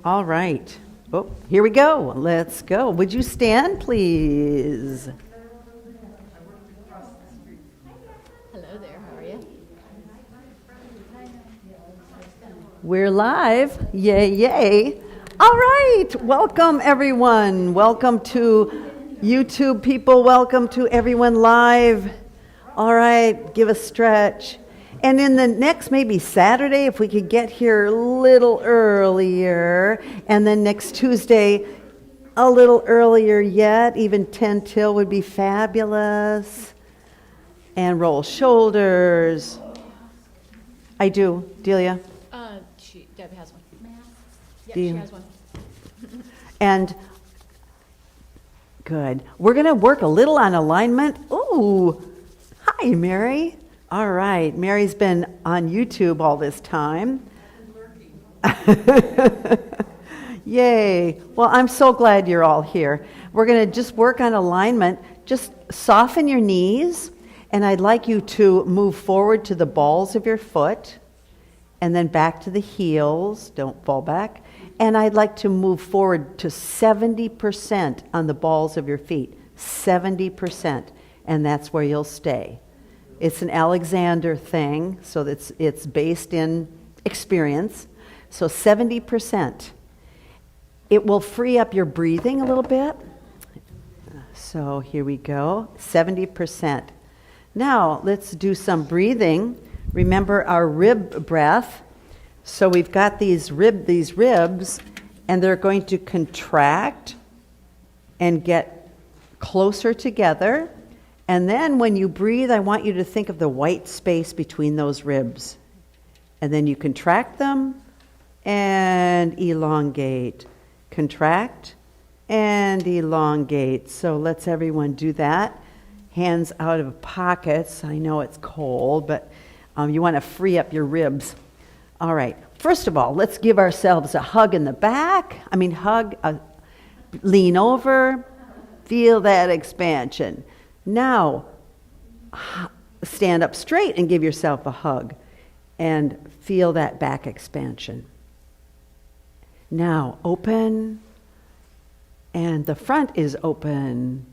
All right. Oh, here we go. Let's go. Would you stand, please? Hello there, how are you? We're live. Yay, yay. All right. Welcome, everyone. Welcome to YouTube people. Welcome to everyone live. All right. Give a stretch. And in the next, maybe Saturday, if we could get here a little earlier, and then next Tuesday, a little earlier yet, even 10 till would be fabulous. And roll shoulders. I do. Delia? Deb has one. Yep, Do you? she has one. And good. We're going to work a little on alignment. Ooh. Hi, Mary. All right. Mary's been on YouTube all this time. Yay. Well, I'm so glad you're all here. We're going to just work on alignment. Just soften your knees, and I'd like you to move forward to the balls of your foot, and then back to the heels. Don't fall back. And I'd like to move forward to 70% on the balls of your feet. 70%. And that's where you'll stay. It's an Alexander thing, so it's based in experience. So 70%. It will free up your breathing a little bit. So here we go, 70%. Now let's do some breathing. Remember our rib breath. So we've got these ribs, and they're going to contract and get closer together. And then when you breathe, I want you to think of the white space between those ribs. And then you contract them and elongate. Contract and elongate. So let's everyone do that. Hands out of pockets. I know it's cold, but you want to free up your ribs. All right. First of all, let's give ourselves a hug in the back. Lean over. Feel that expansion. Now, stand up straight and give yourself a hug and feel that back expansion. Now, open, and the front is open,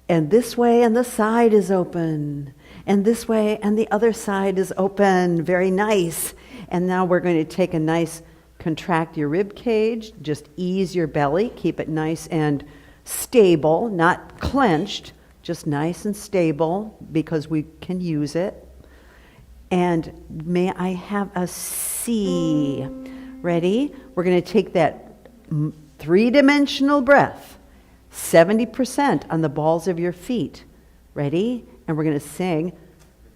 and this way, and the side is open, and this way, and the other side is open. Very nice. And now we're going to take a nice, contract your rib cage, just ease your belly, keep it nice and stable, not clenched. Just nice and stable because we can use it. And may I have a C? Ready? We're going to take that three-dimensional breath, 70% on the balls of your feet. Ready? And we're going to sing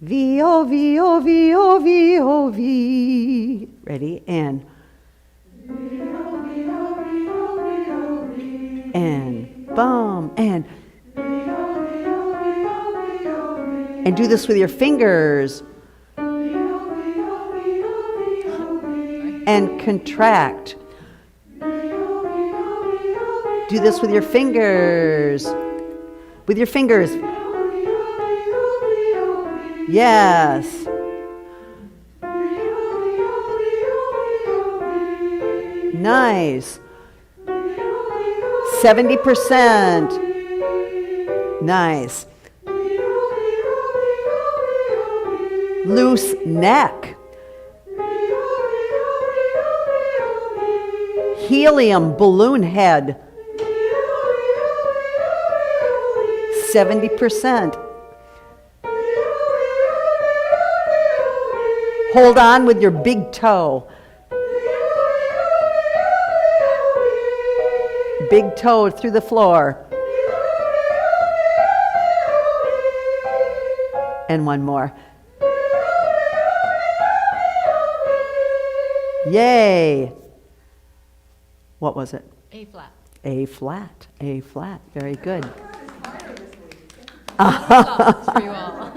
V-O, V-O, V-O, V-O, V. Ready? And and bum and do this with your fingers. And contract. Do this with your fingers. With your fingers. Yes. Nice. 70%. Nice. Loose neck. Helium balloon head. 70%. Hold on with your big toe. Big toe through the floor. And one more. Yay. What was it? A flat. A flat. A flat. Very good. Pretty well.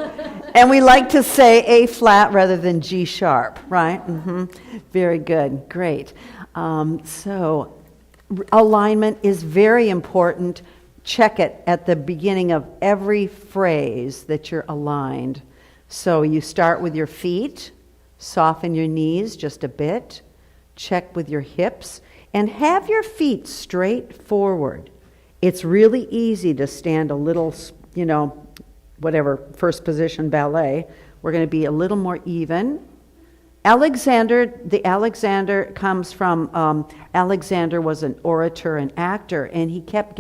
And we like to say A flat rather than G sharp, right? Mm-hmm. Very good. Great. So alignment is very important. Check it at the beginning of every phrase that you're aligned. So you start with your feet. Soften your knees just a bit. Check with your hips. And have your feet straight forward. It's really easy to stand a little, whatever, first position ballet. We're going to be a little more even. The Alexander comes from, Alexander was an orator and actor, and he kept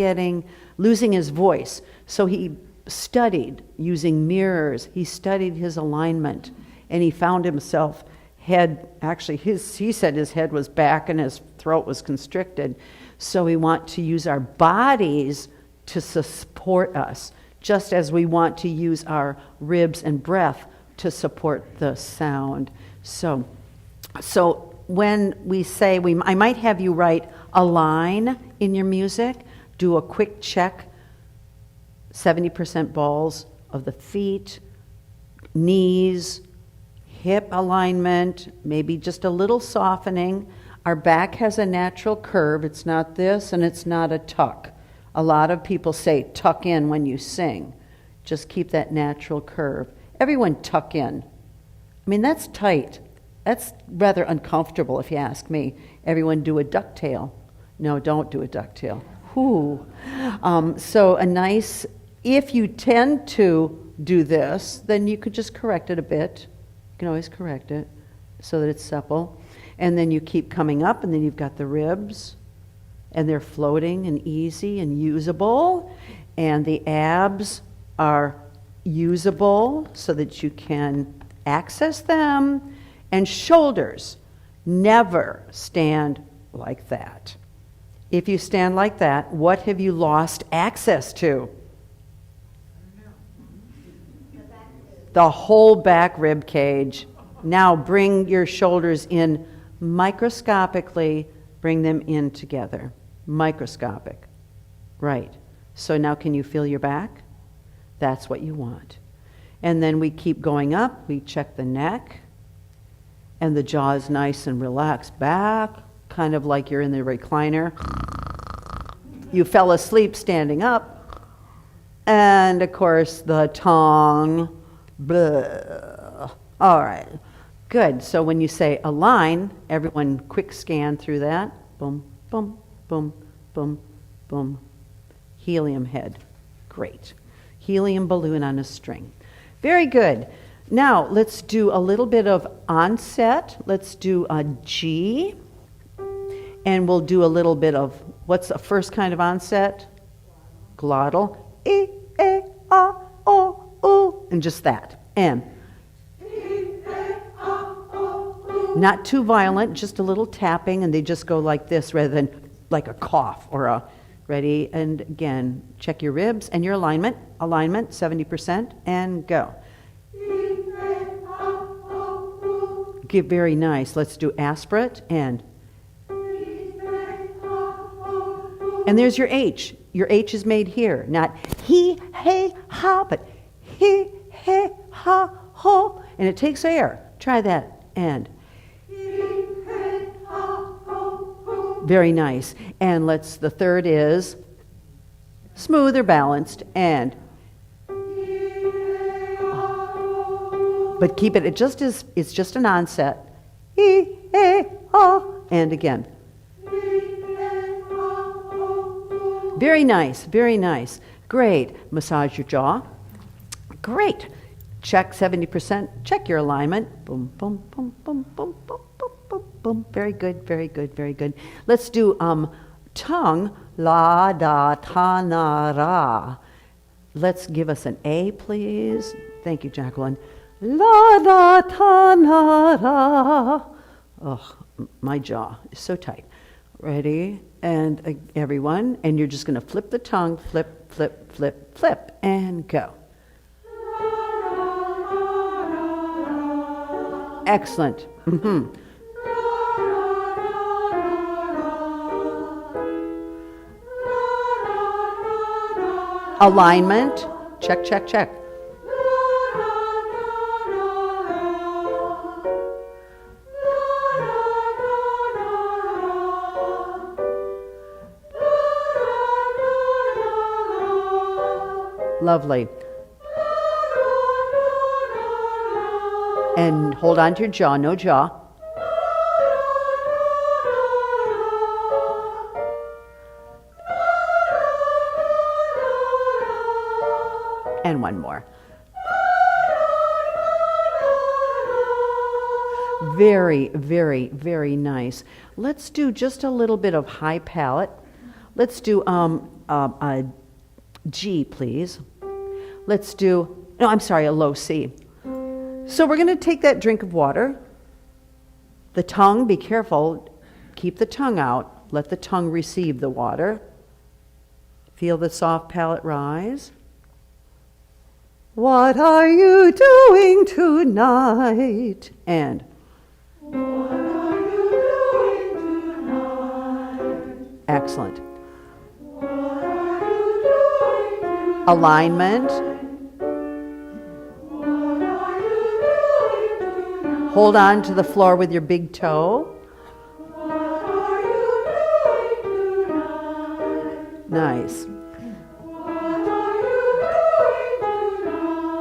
losing his voice. So he studied using mirrors. He studied his alignment, and he found himself he said his head was back and his throat was constricted. So we want to use our bodies to support us, just as we want to use our ribs and breath to support the sound. So when we say, I might have you write a line in your music, do a quick check, 70% balls of the feet, knees, hip alignment, maybe just a little softening. Our back has a natural curve. It's not this and it's not a tuck. A lot of people say tuck in when you sing. Just keep that natural curve. Everyone tuck in. I mean, that's tight. That's rather uncomfortable if you ask me. Everyone do a ducktail. No, don't do a ducktail. Whoo. So if you tend to do this, then you could just correct it a bit. You can always correct it so that it's supple. And then you keep coming up, and then you've got the ribs, and they're floating and easy and usable. And the abs are usable so that you can access them. And shoulders, never stand like that. If you stand like that, what have you lost access to? The whole back rib cage. Now bring your shoulders in microscopically, bring them in together. Microscopic. Right. So now can you feel your back? That's what you want. And then we keep going up, we check the neck, and the jaw is nice and relaxed back, kind of like you're in the recliner. You fell asleep standing up. And of course the tongue, blah. All right, good. So when you say align, everyone quick scan through that. Boom, boom, boom, boom, boom. Helium head, great. Helium balloon on a string. Very good. Now, let's do a little bit of onset. Let's do a G. And we'll do a little bit of, what's the first kind of onset? Glottal. E, A, A, O, O. And just that. And. Not too violent, just a little tapping, and they just go like this rather than like a cough or a, ready? And again, check your ribs and your alignment. Alignment, 70%, and go. Get very nice. Let's do aspirate and there's your H. Your H is made here, not he, hey, ha, but he, hey, ha, ho. And it takes air. Try that. And very nice. And the third is smooth or balanced and but keep it it's just an onset. And again. Very nice, very nice. Great. Massage your jaw. Great. Check 70%. Check your alignment. Boom, boom, boom, boom, boom, boom, boom, boom, boom. Very good, very good, very good. Let's do tongue. La, da, ta, na, ra. Let's give us an A, please. Thank you, Jacqueline. La, da, ta, na, ra. Oh, my jaw is so tight. Ready? And everyone, and you're just going to flip the tongue, flip, flip, flip, flip, and go. Excellent. Mm-hmm. Alignment. Check, check, check. Lovely. And hold on to your jaw, no jaw. And one more. Very, very, very nice. Let's do just a little bit of high palate. Let's do a G, please. Let's do, no, I'm sorry, a low C. So we're going to take that drink of water. The tongue, be careful, keep the tongue out. Let the tongue receive the water. Feel the soft palate rise. What are you doing tonight? And what are you doing tonight? Excellent. What are you doing tonight? Alignment. What are you doing tonight? Hold on to the floor with your big toe. What are you doing tonight? Nice.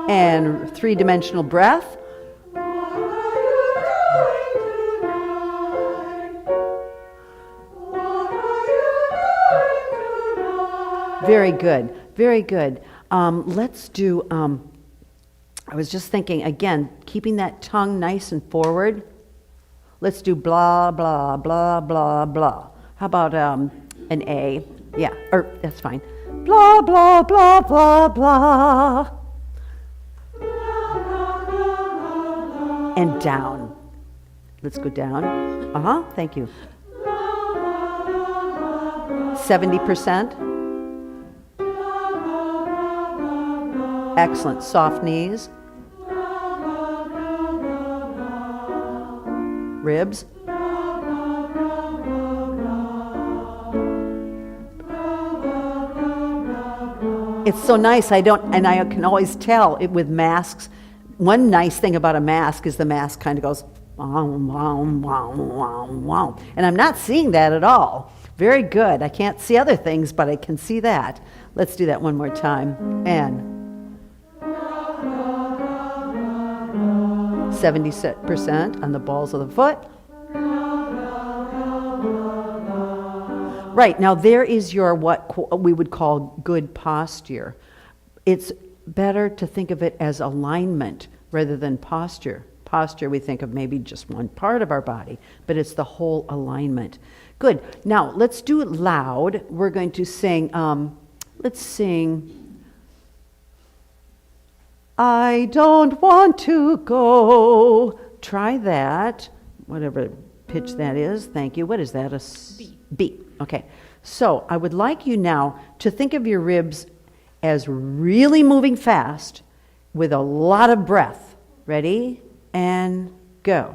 And three-dimensional breath. Very good, very good. Let's do, I was just thinking, again, keeping that tongue nice and forward. Let's do blah, blah, blah, blah, blah. How about an A? Yeah, or that's fine. Blah, blah, blah, blah, blah. And down. Let's go down. Thank you. 70%. Excellent. Soft knees. Ribs. It's so nice. I can always tell it with masks. One nice thing about a mask is the mask kind of goes, wow, wow, wow, wow, wow. And I'm not seeing that at all. Very good. I can't see other things, but I can see that. Let's do that one more time. And 70% on the balls of the foot. Right, now there is your what we would call good posture. It's better to think of it as alignment rather than posture. Posture, we think of maybe just one part of our body, but it's the whole alignment. Good. Now, let's do it loud. We're going to sing, let's sing, I don't want to go. Try that, whatever pitch that is. Thank you. What is that? B. B. Okay. So I would like you now to think of your ribs as really moving fast with a lot of breath. Ready? And go.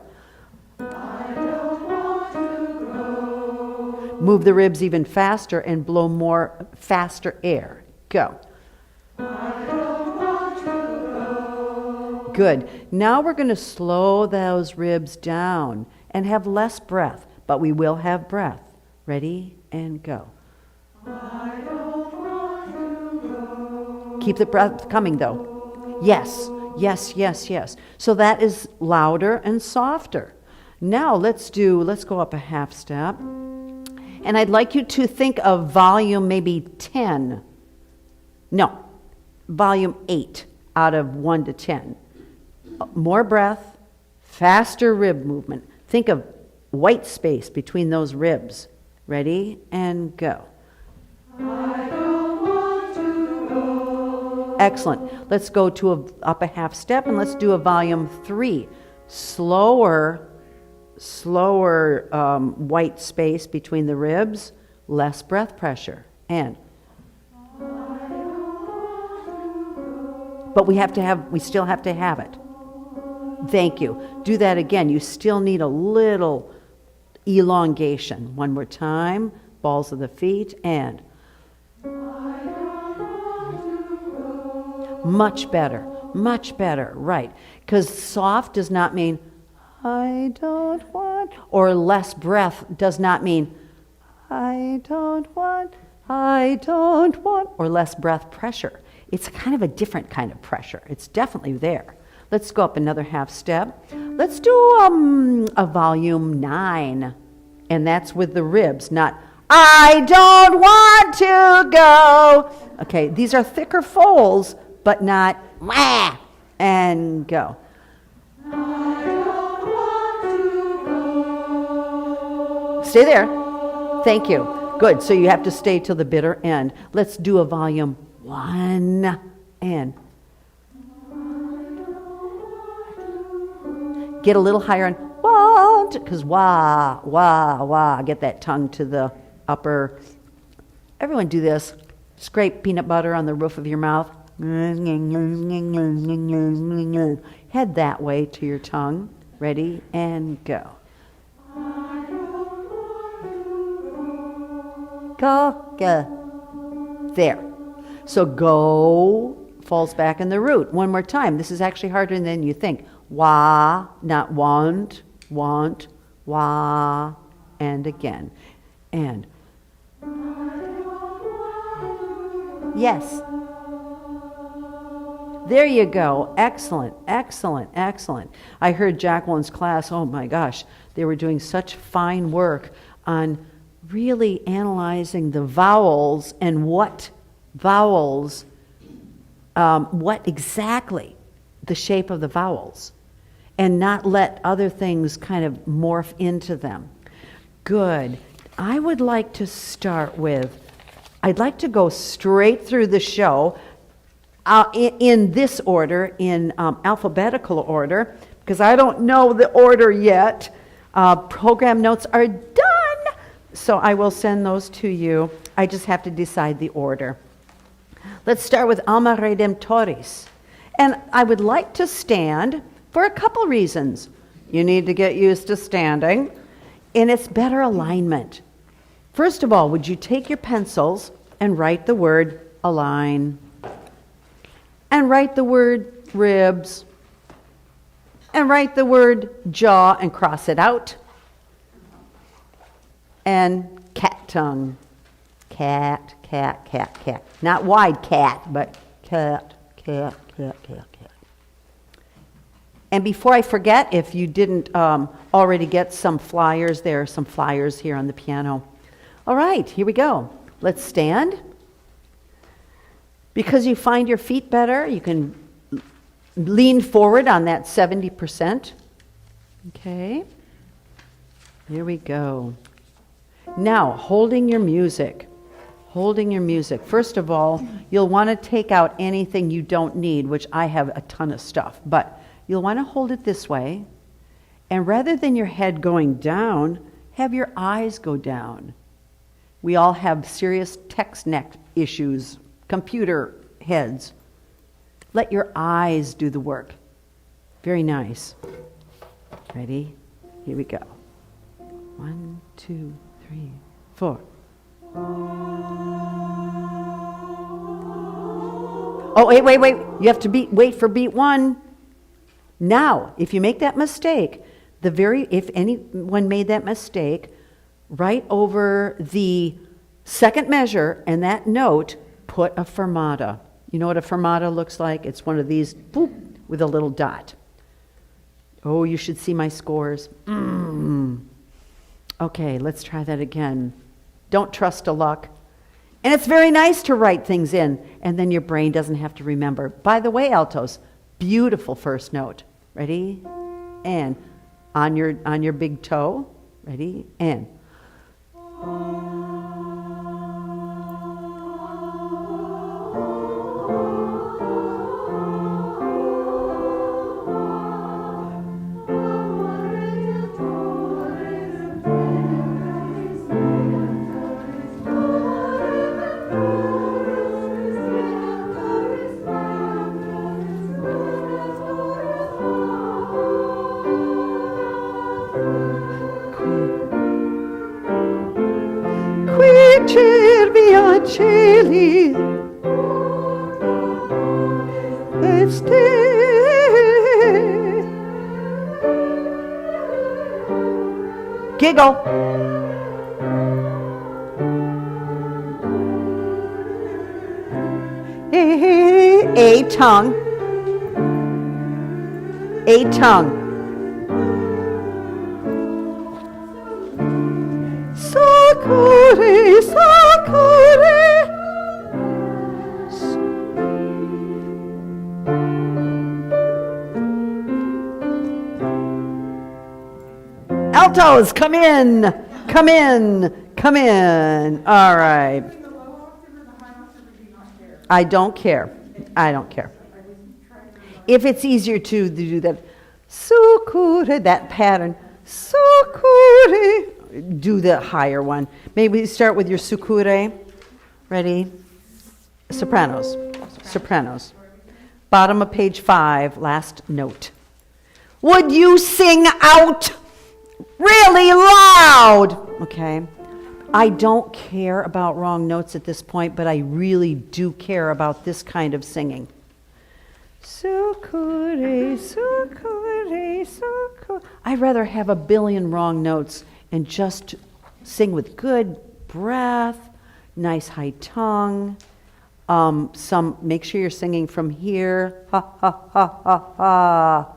I don't want to go. Move the ribs even faster and blow more faster air. Go. I don't want to go. Good. Now we're going to slow those ribs down and have less breath, but we will have breath. Ready? And go. I don't want to go. Keep the breath coming though. Yes, yes, yes, yes. So that is louder and softer. Now let's go up a half step. And I'd like you to think of volume maybe 10. No, volume 8 out of 1 to 10. More breath, faster rib movement. Think of white space between those ribs. Ready? And go. I don't want to go. Excellent. Let's go to up a half step and let's do a volume 3. Slower white space between the ribs, less breath pressure. And but we still have to have it. Thank you. Do that again. You still need a little elongation. One more time. Balls of the feet and much better, right. Because soft does not mean I don't want, or less breath does not mean I don't want, or less breath pressure. It's kind of a different kind of pressure. It's definitely there. Let's go up another half step. Let's do a volume 9, and that's with the ribs, not I don't want to go. Okay, these are thicker folds, but not wah, and go. Stay there. Thank you. Good. So you have to stay till the bitter end. Let's do a volume 1 and get a little higher on want, because wah, wah, wah. Get that tongue to the upper. Everyone do this. Scrape peanut butter on the roof of your mouth. Head that way to your tongue. Ready? And go. Go, go. There. So go falls back in the root. One more time. This is actually harder than you think. Wah, not want, wah, and again. And yes. There you go. Excellent, excellent, excellent. I heard Jacqueline's class, oh my gosh, they were doing such fine work on really analyzing the vowels and what vowels, what exactly the shape of the vowels, and not let other things kind of morph into them. Good. I would like to start with, I'd like to go straight through the show in this order, in alphabetical order, because I don't know the order yet. Program notes are done, so I will send those to you. I just have to decide the order. Let's start with Alma Redemptoris. And I would like to stand for a couple reasons. You need to get used to standing, and it's better alignment. First of all, would you take your pencils and write the word align, and write the word ribs, and write the word jaw and cross it out, and cat tongue. Cat, cat, cat, cat. Not wide cat, but cat, cat, cat, cat, cat. And before I forget, if you didn't already get some flyers, there are some flyers here on the piano. All right, here we go. Let's stand. Because you find your feet better, you can lean forward on that 70%. Okay. Here we go. Now, holding your music. Holding your music. First of all, you'll want to take out anything you don't need, which I have a ton of stuff, but you'll want to hold it this way. And rather than your head going down, have your eyes go down. We all have serious text neck issues, computer heads. Let your eyes do the work. Very nice. Ready? Here we go. 1, 2, 3, 4. Oh, wait. You have to wait for beat 1. Now, if you make that mistake, if anyone made that mistake, right over the second measure and that note, put a fermata. You know what a fermata looks like? It's one of these, boop, with a little dot. Oh, you should see my scores. Okay, let's try that again. Don't trust to luck. And it's very nice to write things in, and then your brain doesn't have to remember. By the way, altos, beautiful first note. Ready? And on your big toe. Ready? And. Cervia celi et ste giggle. A tongue. A tongue. Sakure, sakure. Altos, come in, come in, come in. All right. I don't care. I don't care. If it's easier to do that, sukure, that pattern, sukure, do the higher one. Maybe start with your sukure. Ready? Sopranos. Sopranos. Bottom of page 5, last note. Would you sing out really loud? Okay. I don't care about wrong notes at this point, but I really do care about this kind of singing. Sukure, sukure, sukure. I'd rather have a billion wrong notes and just sing with good breath, nice high tongue. Make sure you're singing from here, ha ha ha ha ha,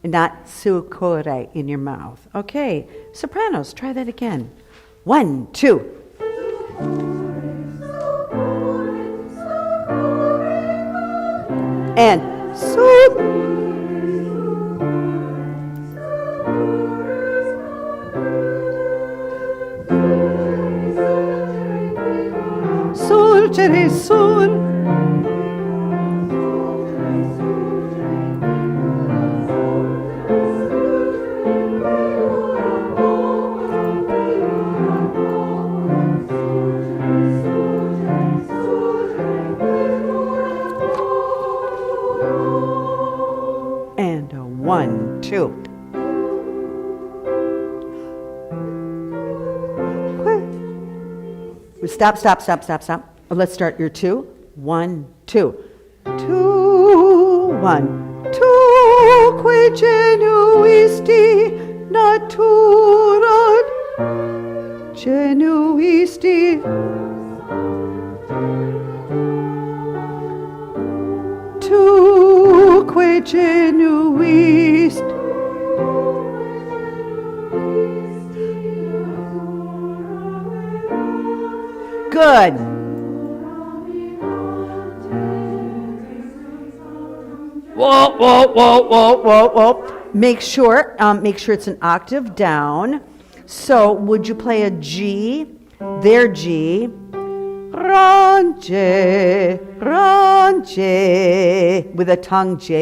and not sukure in your mouth. Okay, sopranos, try that again. 1, 2. And su. Sul, cere, sul. And a 1, 2. Stop, stop, stop, stop, stop. Let's start your 2. 1, 2. 2, 1. Tu que genuisti natura genuisti. Tu que genuist. Good. Whoa, whoa, whoa, whoa, whoa, whoa. Make sure it's an octave down. So would you play a G? Their G. Ranche, ranche, with a tongue J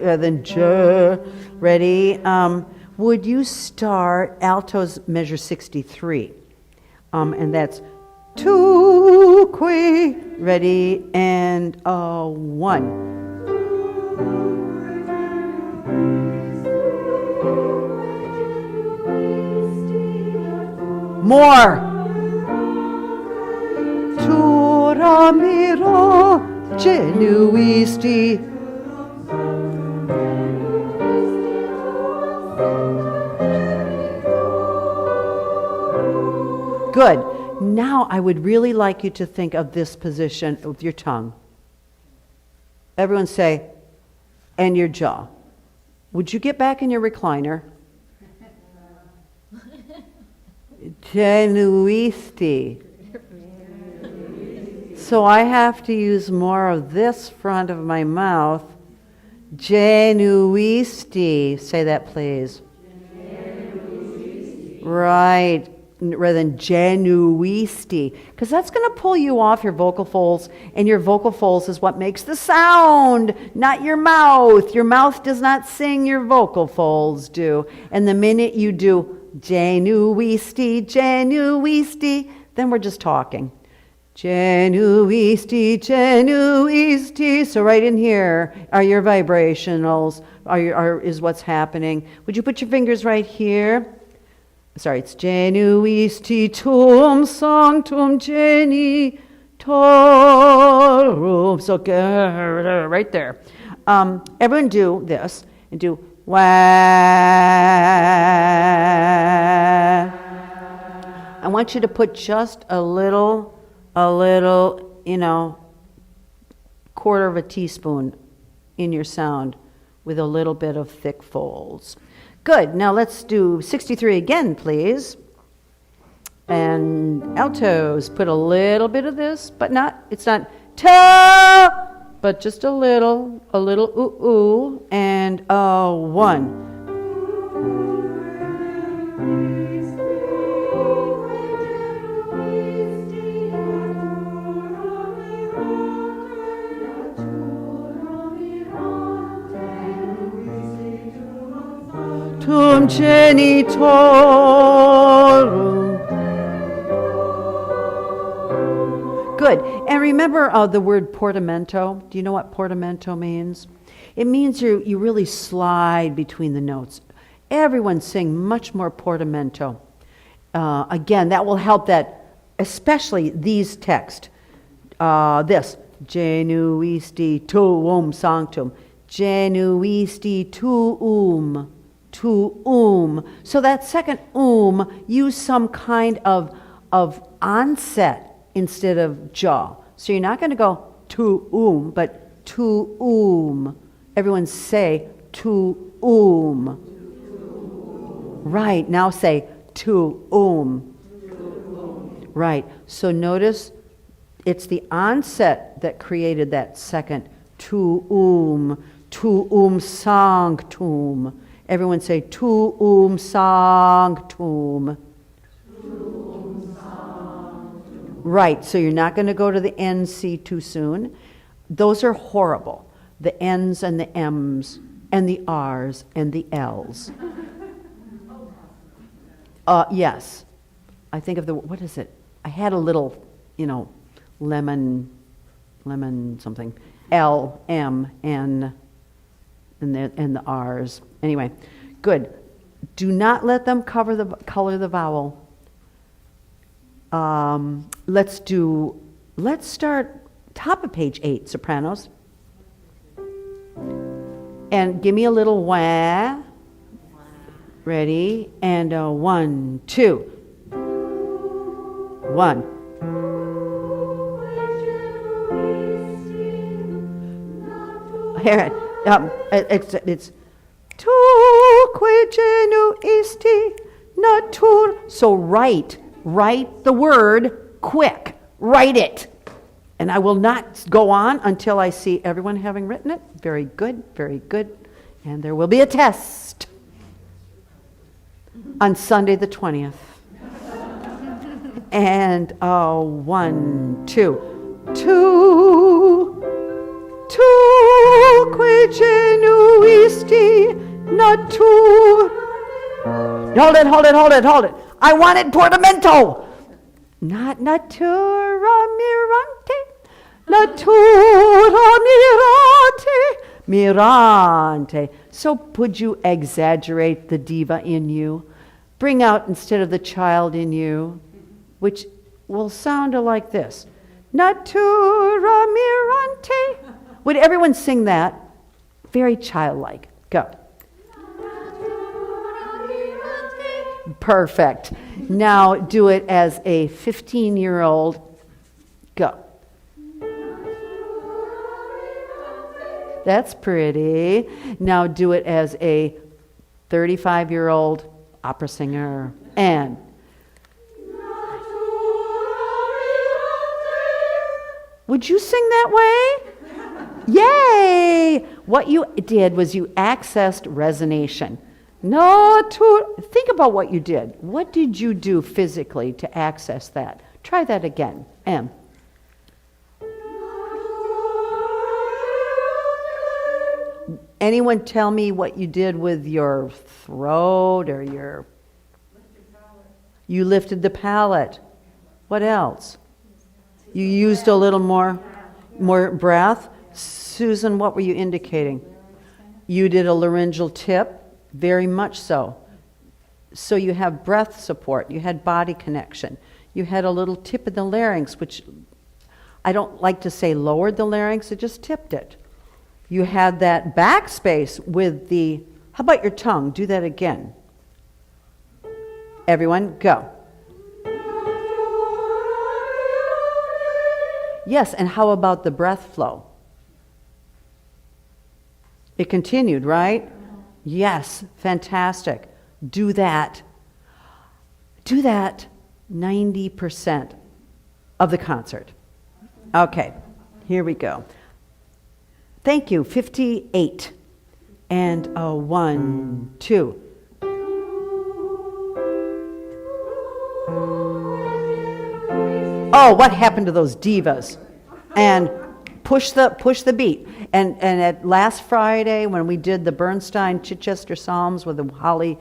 rather than J. Ready? Would you start altos measure 63? And that's 2 qui. Ready? And 1. More. Tu ramiro genuisti. Good. Now I would really like you to think of this position with your tongue. Everyone say, and your jaw. Would you get back in your recliner? Genuisti. So I have to use more of this front of my mouth. Genuisti. Say that, please. Genuisti. Right. Rather than genuisti. Because that's going to pull you off your vocal folds, and your vocal folds is what makes the sound, not your mouth. Your mouth does not sing, your vocal folds do. And the minute you do genuisti, genuisti, then we're just talking. Genuisti, genuisti. So right in here are your vibrationals, is what's happening. Would you put your fingers right here? Sorry, it's genuisti tum sanctum geni torum. So right there. Everyone do this and do wah. I want you to put just a little, quarter of a teaspoon in your sound with a little bit of thick folds. Good. Now let's do 63 again, please. And altos, put a little bit of this, but it's not ta, but just a little ooh, and 1. genitorum. Good. And remember the word portamento. Do you know what portamento means? It means you really slide between the notes. Everyone sing much more portamento. Again, that will help that, especially these texts. This, genuisti tuum sanctum, genuisti tuum, tuum. So that second use some kind of onset instead of jaw. So you're not going to go tuum, but tuum. Everyone say tuum. Right, now say tuum. Right, so notice it's the onset that created that second tuum sanctum. Everyone say tuum sanctum. Right, so you're not going to go to the NC too soon. Those are horrible. The N's and the M's and the R's and the L's. Yes. I think of what is it? I had a little, lemon something. L, M, N, and the R's. Anyway, good. Do not let them color the vowel. Let's start top of page 8, sopranos. And give me a little wah. Ready? And 1, 2. 1. Here, it's tu qui genu isti natur. So write the word quick. Write it. And I will not go on until I see everyone having written it. Very good, very good. And there will be a test on Sunday the 20th. And 1, 2. Tu qui genuisti natur. Hold it. I wanted portamento. Not natura mirante. Natura mirante. So would you exaggerate the diva in you? Bring out instead of the child in you, which will sound like this. Natura mirante. Would everyone sing that? Very childlike. Go. Perfect. Now do it as a 15-year-old. Go. That's pretty. Now do it as a 35-year-old opera singer. And would you sing that way? Yay! What you did was you accessed resonation. Think about what you did. What did you do physically to access that? Try that again. M. Anyone tell me what you did with your throat or your... You lifted the palate. What else? You used a little more breath. Susan, what were you indicating? You did a laryngeal tip. Very much so. So you have breath support. You had body connection. You had a little tip in the larynx, which I don't like to say lowered the larynx, it just tipped it. You had that backspace with the, how about your tongue? Do that again. Everyone, go. Yes, and how about the breath flow? It continued, right? Yes, fantastic. Do that. Do that 90% of the concert. Okay, here we go. Thank you, 58. And 1, 2. Oh, what happened to those divas? And push the beat. And at last Friday when we did the Bernstein Chichester Psalms with the Holly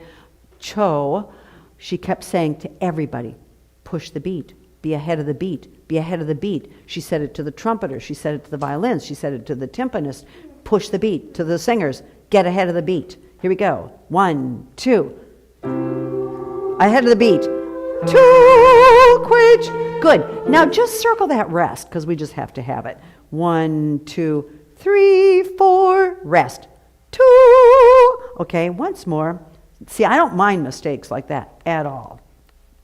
cho. She kept saying to everybody, push the beat, be ahead of the beat, be ahead of the beat. She said it to the trumpeter, she said it to the violins, she said it to the timpanist, push the beat, to the singers, get ahead of the beat. Here we go. 1, 2. Ahead of the beat. 2, quich. Good. Now just circle that rest, because we just have to have it. 1, 2, 3, 4, rest. 2. Okay, once more. See, I don't mind mistakes like that at all.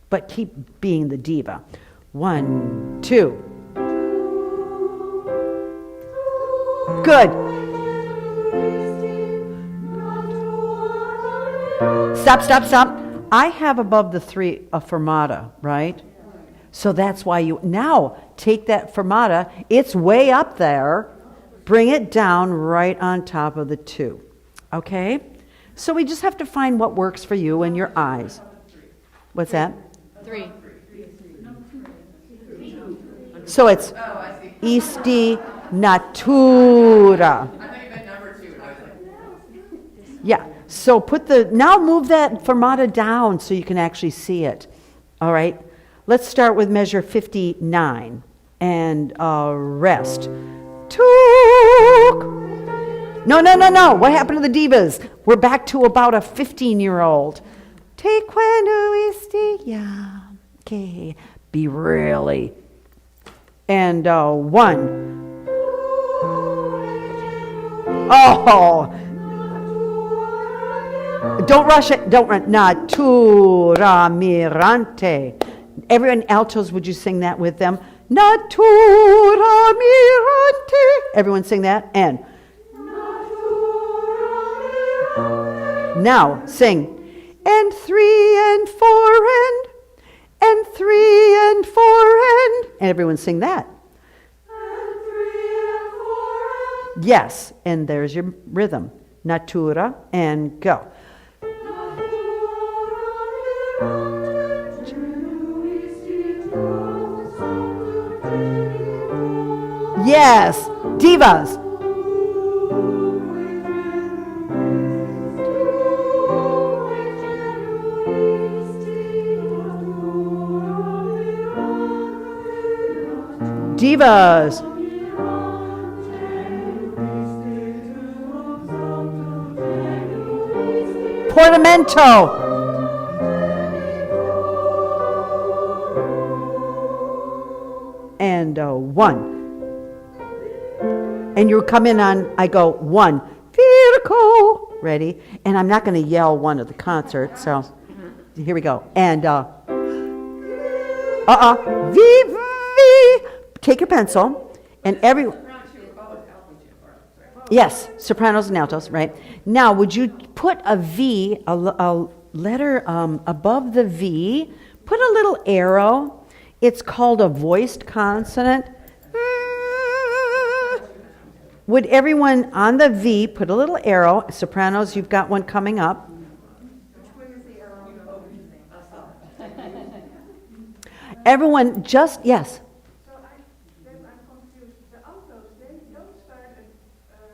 But keep being the diva. 1, 2. Good. Stop. I have above the 3 a fermata, right? So that's why you now take that fermata. It's way up there. Bring it down right on top of the 2. Okay? So we just have to find what works for you and your eyes. What's that? 3. So it's isti natura. Yeah. So now move that fermata down so you can actually see it. All right. Let's start with measure 59 and rest. Took. No. What happened to the divas? We're back to about a 15-year-old. Take quando yeah. Okay. Be really. And 1. Oh. Don't rush it. Don't run. Natura mirante. Everyone, altos, would you sing that with them? Natura mirante. Everyone sing that. And now sing. And 3 and 4 and 3 and 4 and everyone sing that. And 3 and 4 and yes, and there's your rhythm. Natura and go. Yes, divas. Divas. Portamento. And 1. And you come in on, I go 1. Virgo. Ready? And I'm not going to yell 1 at the concert, so here we go. And V. Take your pencil, and yes, sopranos and altos, right? Now, would you put a V, a letter above the V, put a little arrow. It's called a voiced consonant. Would everyone on the V put a little arrow? Sopranos, you've got one coming up. Everyone just, yes.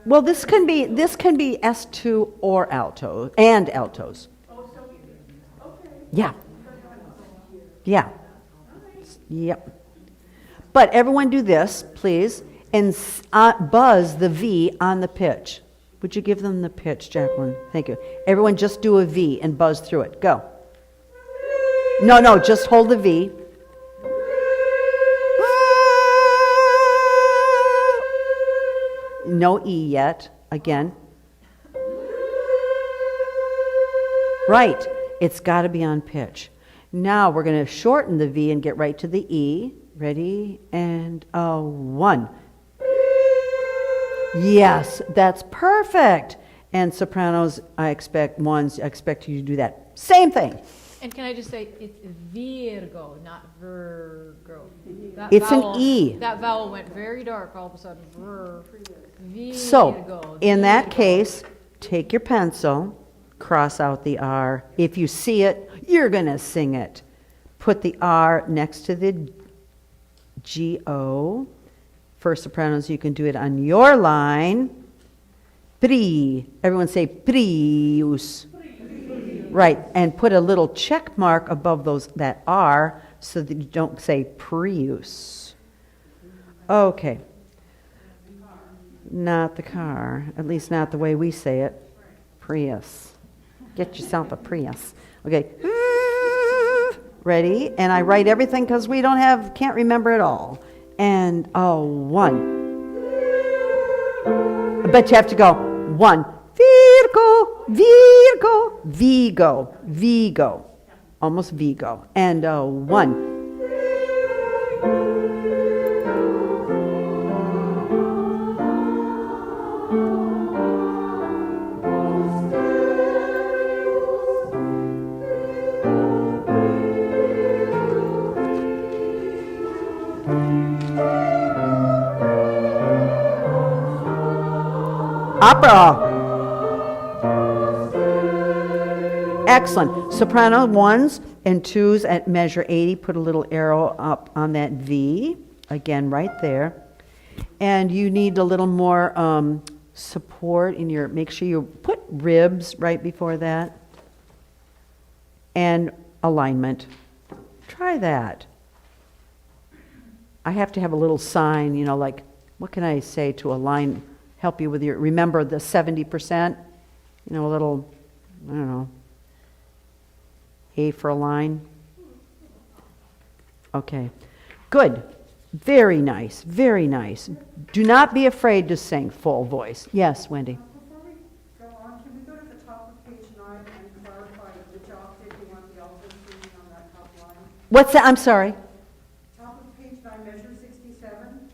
Well, this can be S2 or alto and altos. Yeah. Yep. But everyone do this, please, and buzz the V on the pitch. Would you give them the pitch, Jacqueline? Thank you. Everyone just do a V and buzz through it. Go. No, just hold the V. No E yet. Again. Right. It's got to be on pitch. Now we're going to shorten the V and get right to the E. Ready? And 1. Yes, that's perfect. And sopranos, I expect you to do that. Same thing. And can I just say, it's Virgo, not Virgo. It's an E. That vowel went very dark all of a sudden. Virgo. So, in that case, take your pencil, cross out the R. If you see it, you're going to sing it. Put the R next to the G-O. For sopranos, you can do it on your line. Pri. Everyone say Prius. Right, and put a little check mark above that R so that you don't say Prius. Okay. Not the car, at least not the way we say it. Prius. Get yourself a Prius. Okay. Ready? And I write everything because we can't remember it all. And 1. I bet you have to go 1. Virgo, Virgo, Vigo, Vigo. Almost Vigo. And 1. Opera. Excellent. Soprano 1s and 2s at measure 80. Put a little arrow up on that V. Again, right there. And you need a little more support in your, make sure you put ribs right before that. And alignment. Try that. I have to have a little sign, like, what can I say to align, help you with remember the 70%? A little, I don't know, A for align. Okay, good. Very nice, very nice. Do not be afraid to sing full voice. Yes, Wendy? Before we go on, can we go to the top of page 9 and clarify which octave you want the alto singing on that top line? What's that? I'm sorry. Top of page 9, measure 67.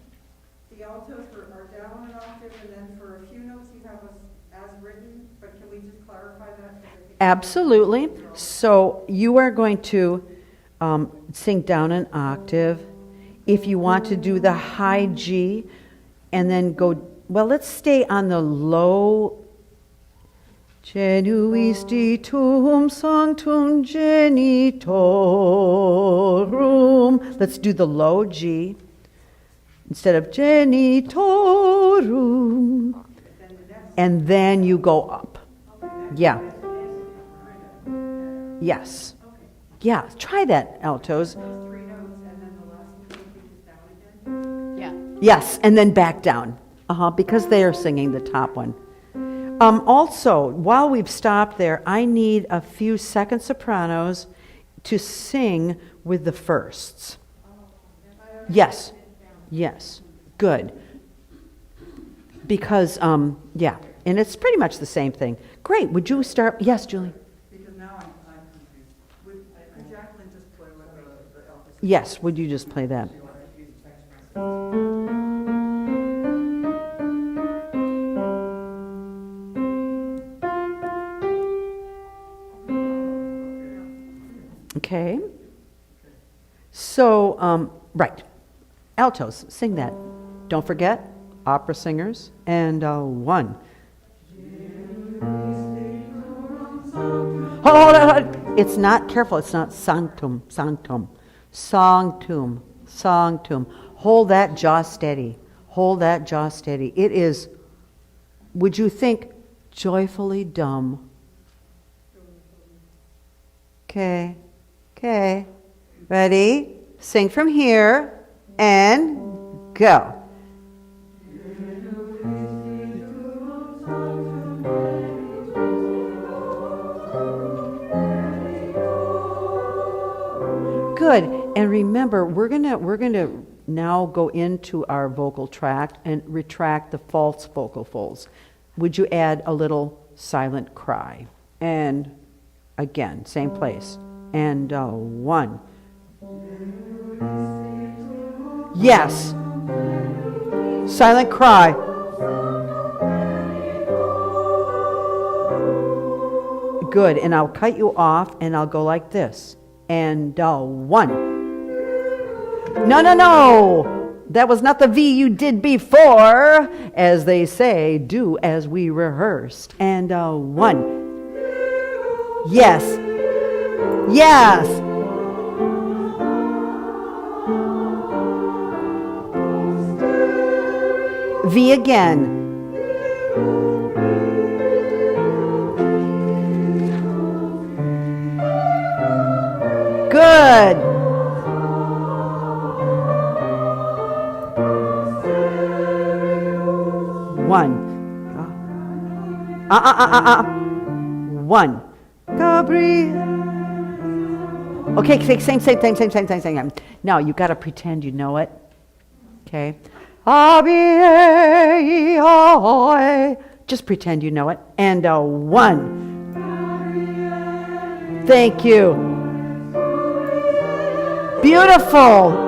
The altos are down an octave, and then for a few notes you have us as written, but can we just clarify that? Absolutely. So you are going to sing down an octave. If you want to do the high G and then go, well, let's stay on the low. Genuistitum sanctum genitorum. Let's do the low G instead of genitorum. And then you go up. Yeah. Yes. Yeah, try that, altos. Yeah. Yes, and then back down. Because they are singing the top one. Also, while we've stopped there, I need a few second sopranos to sing with the firsts. Yes. Yes. Good. Because, yeah, and it's pretty much the same thing. Great. Would you start? Yes, Julie. Because now I'm confused. Would Jacqueline just play with the alto? Yes, would you just play that? Okay. So, right. Altos, sing that. Don't forget, opera singers. And 1. Hold on. It's not, careful, it's not sanctum, sanctum. Sanctum, sanctum. Hold that jaw steady. Hold that jaw steady. It is, would you think, joyfully dumb? Okay. Okay. Ready? Sing from here and go. Good. And remember, we're gonna now go into our vocal tract and retract the false vocal folds. Would you add a little silent cry? And again, same place. And 1. Yes. Silent cry. Good. And I'll cut you off and I'll go like this. And 1. No. That was not the V you did before. As they say, do as we rehearsed. And 1. Yes. Yes. V again. 1. One. Gabriel. Okay, same. Now you got to pretend you know it. Okay. Just pretend you know it. And 1. Thank you. Beautiful.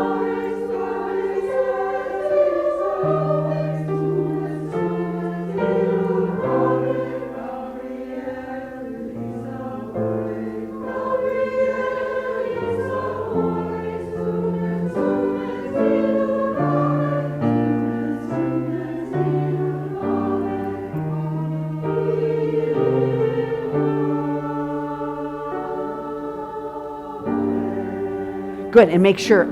Good, and make sure,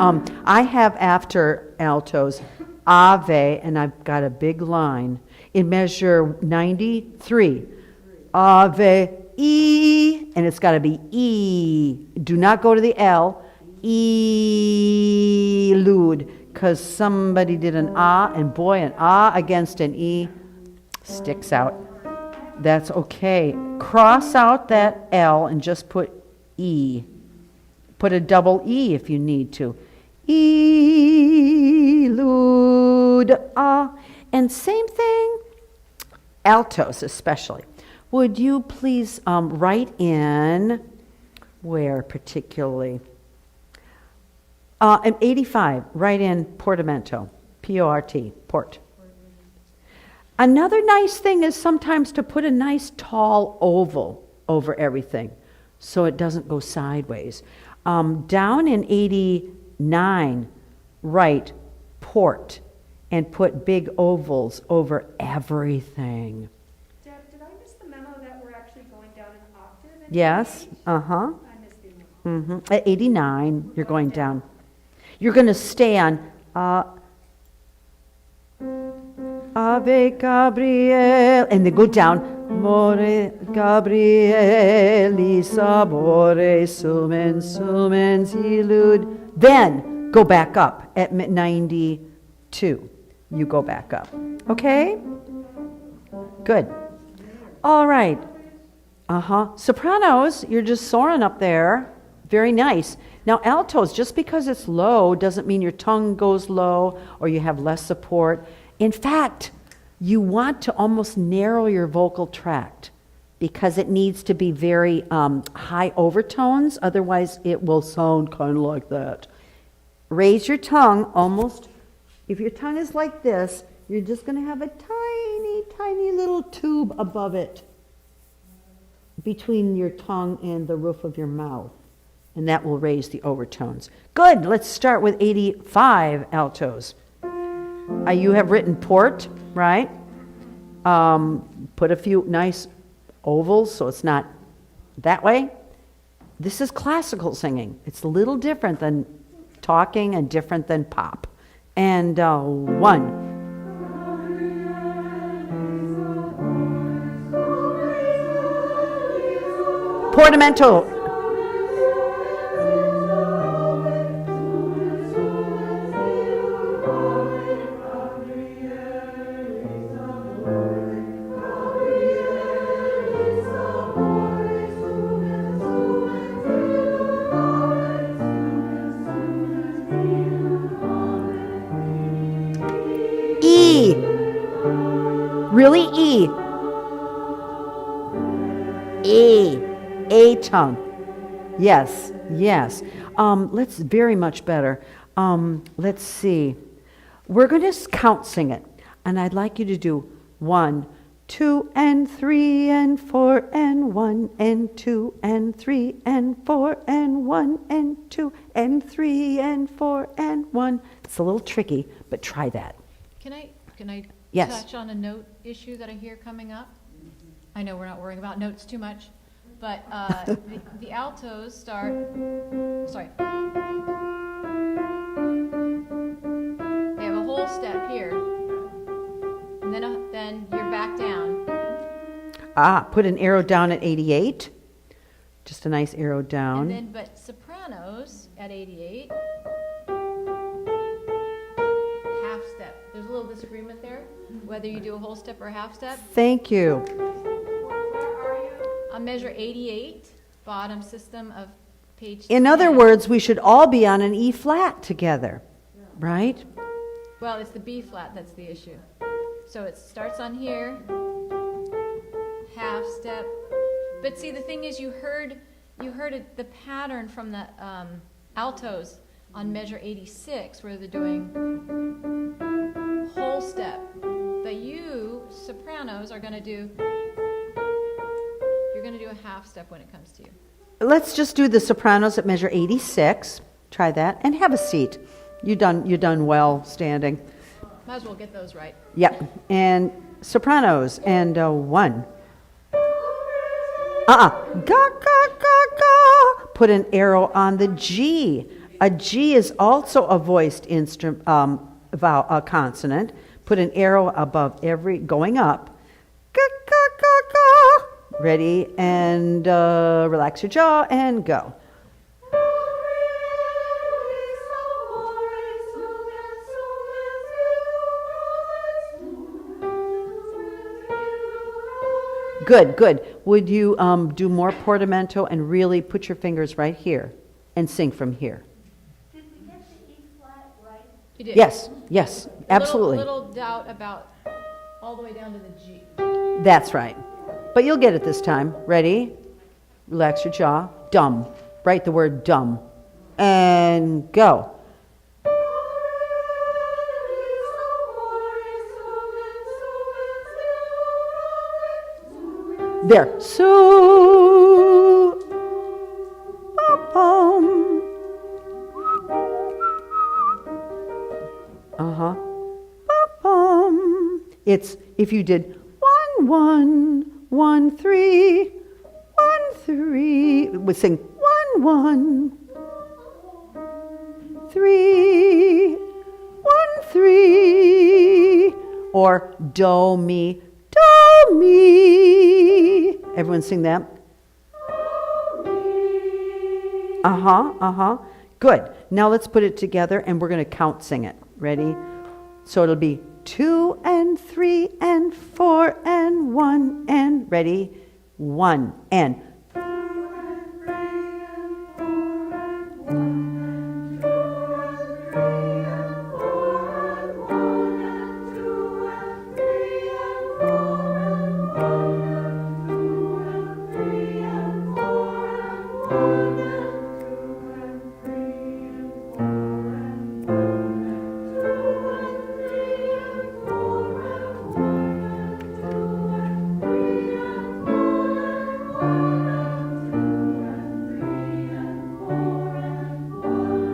I have after altos, Ave, and I've got a big line. In measure 93, Ave, E, and it's got to be E. Do not go to the L, E, lud, because somebody did an ah, and boy, an ah against an E sticks out. That's okay. Cross out that L and just put E. Put a double E if you need to. E, lud, ah. And same thing, altos especially. Would you please write in, where particularly? In 85, write in portamento, P-O-R-T, port. Another nice thing is sometimes to put a nice tall oval over everything so it doesn't go sideways. Down in 89, write port and put big ovals over everything. Deb, did I miss the memo that we're actually going down an octave? Yes, uh-huh. I missed the memo. At 89, you're going down. You're going to stay on Ave Gabriel, and then go down. More Gabrieli sabore sumens ilud. Then go back up at 92. You go back up. Okay? Good. All right. Sopranos, you're just soaring up there. Very nice. Now altos, just because it's low doesn't mean your tongue goes low or you have less support. In fact, you want to almost narrow your vocal tract because it needs to be very high overtones. Otherwise, it will sound kind of like that. Raise your tongue almost. If your tongue is like this, you're just going to have a tiny, tiny little tube above it between your tongue and the roof of your mouth. And that will raise the overtones. Good. Let's start with 85 altos. You have written port, right? Put a few nice ovals so it's not that way. This is classical singing. It's a little different than talking and different than pop. And 1. Portamento. E. Really E. E. A tongue. Yes, yes. Let's very much better. Let's see. We're going to count sing it. And I'd like you to do 1, 2, and 3, and 4, and 1, and 2, and 3, and 4, and 1, and 2, and 3, and 4, and 1. It's a little tricky, but try that. Can I Yes. touch on a note issue that I hear coming up? I know we're not worrying about notes too much, but the altos start, sorry. They have a whole step here, and then you're back down. Put an arrow down at 88. Just a nice arrow down. And then, but sopranos at 88, half step. There's a little disagreement there. whether you do a whole step or a half step. Thank you. On measure 88, bottom system of page In other 10. words, we should all be on an E flat together, right? Well, it's the B flat that's the issue. So it starts on here, half step. But see, the thing is, you heard the pattern from the altos on measure 86, where they're doing whole step. But you sopranos are going to do. You're going to do a half step when it comes to you. Let's just do the sopranos at measure 86. Try that and have a seat. You done well standing. Might as well get those right. Yep. And sopranos and 1. Ga ga ga ga. Put an arrow on the G. A G is also a voiced consonant. Put an arrow above every going up. Ga ga ga ga. Ready and relax your jaw and go. Good, good. Would you do more portamento and really put your fingers right here and sing from here? Did we get the E flat right? You did. Yes, yes, absolutely. Little doubt about all the way down to the G. That's right. But you'll get it this time. Ready? Relax your jaw. Dumb. Write the word dumb. And go. There. So. Uh-huh. It's if you did 1 1 1 3 1 3. We sing 1 1 3 1 3 or do mi. Everyone sing that. Good. Now let's put it together and we're going to count sing it. Ready? So it'll be 2 and 3 and 4 and 1 and ready? 1 and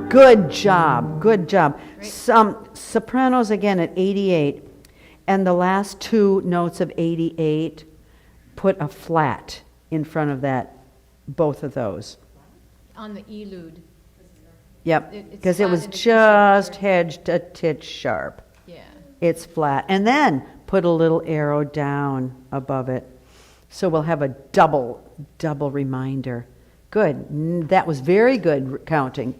good job, good job. Some sopranos again at 88, and the last 2 notes of 88, put a flat in front of that, both of those. On the elude. Yep, It's because it flat was and it's just sharp. hedged a titch sharp. Yeah. It's flat. And then put a little arrow down above it. So we'll have a double reminder. Good. That was very good counting.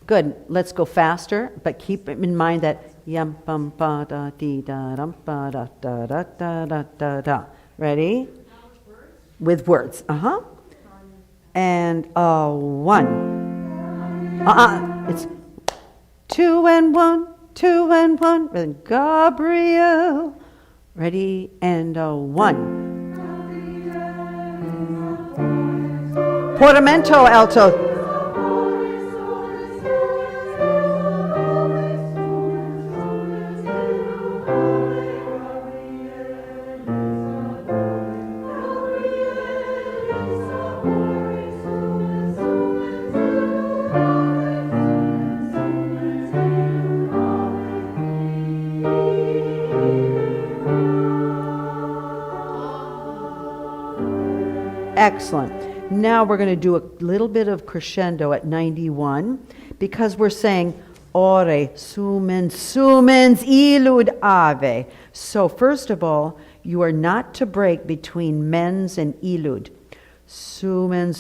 Good. Let's go faster, but keep in mind that yum bum ba da dee da dum ba da da da da da da da. Ready? With words. And 1. It's 2 and 1, 2 and 1. Then Gabriel. Ready? And 1. Portamento alto. Excellent. Now we're going to do a little bit of crescendo at 91 because we're saying ore, sumens, illud ave. So first of all, you are not to break between mens and illud. Sumens,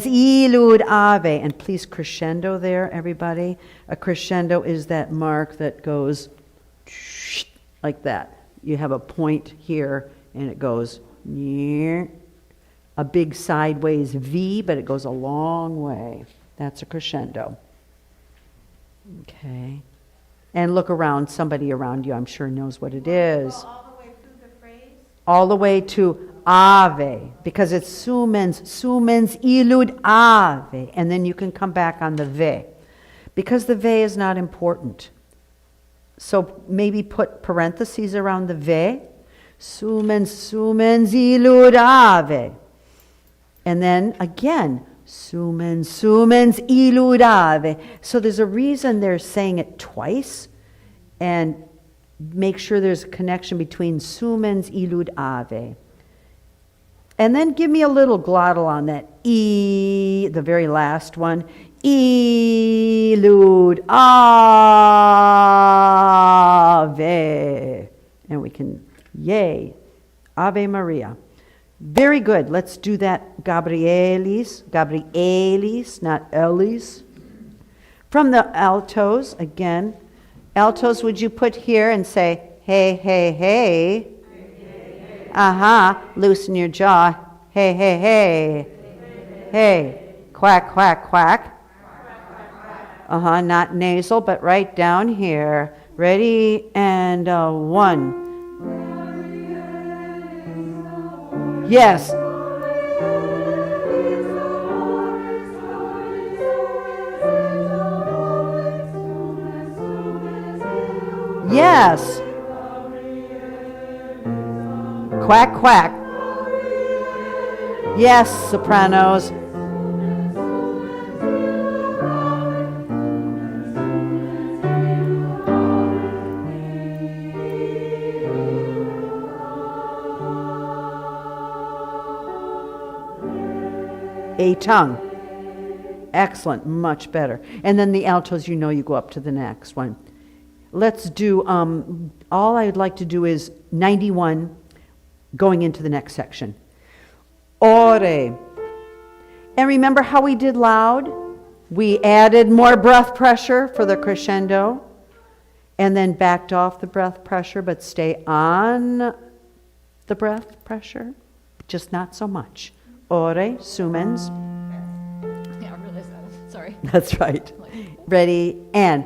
illud ave. And please crescendo there, everybody. A crescendo is that mark that goes like that. you have a point here, and it goes near, a big sideways V, but it goes a long way. That's a crescendo. Okay. And look around. Somebody around you, I'm sure, knows what it is. All the way through the phrase? All the way to Ave, because it's sumens illud Ave, and then you can come back on the ve, because the ve is not important. So maybe put parentheses around the ve, sumens illud Ave, and then again, sumens illud Ave. So there's a reason they're saying it twice, and make sure there's a connection between sumens illud Ave. And then give me a little glottal on that E, the very last one. Illud Ave. And we can, yay, Ave Maria. Very good. Let's do that Gabrielis, not Elis. From the altos, again. Altos, would you put here and say, hey, hey, hey. Aha, loosen your jaw. Hey, hey, hey. Hey, quack, quack, quack. Uh-huh, not nasal, but right down here. Ready, and 1. Yes. Yes. Quack, quack. Yes, sopranos. A tongue. Excellent, much better. And then the altos, you go up to the next one. Let's do, all I'd like to do is 91, going into the next section. Ore. And remember how we did loud? We added more breath pressure for the crescendo, and then backed off the breath pressure, but stay on the breath pressure, just not so much. Ore, sumens. Yeah, I realized that. Sorry. That's right. Ready, and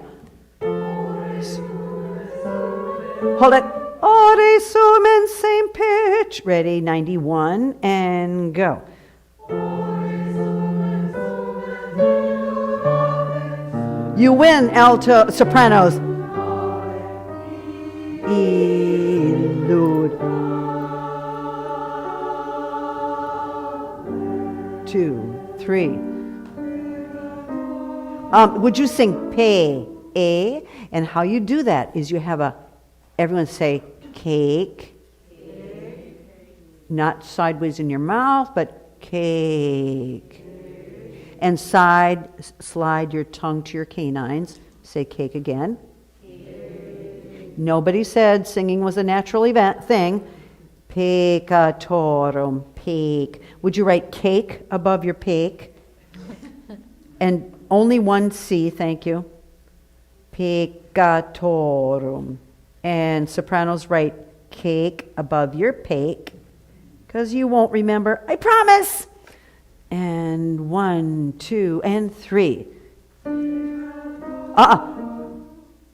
hold it. Ore, sumens, same pitch. Ready, 91, and go. You win, alto, sopranos. Illud. 2, 3. Would you sing pe, a? And how you do that is you have everyone say cake. Not sideways in your mouth, but cake. And slide your tongue to your canines. Say cake again. Nobody said singing was a natural thing. Pecatorum, peak. Would you write cake above your peak? And only one C, thank you. Pecatorum. And sopranos write cake above your peak, because you won't remember, I promise. And 1, 2, and 3.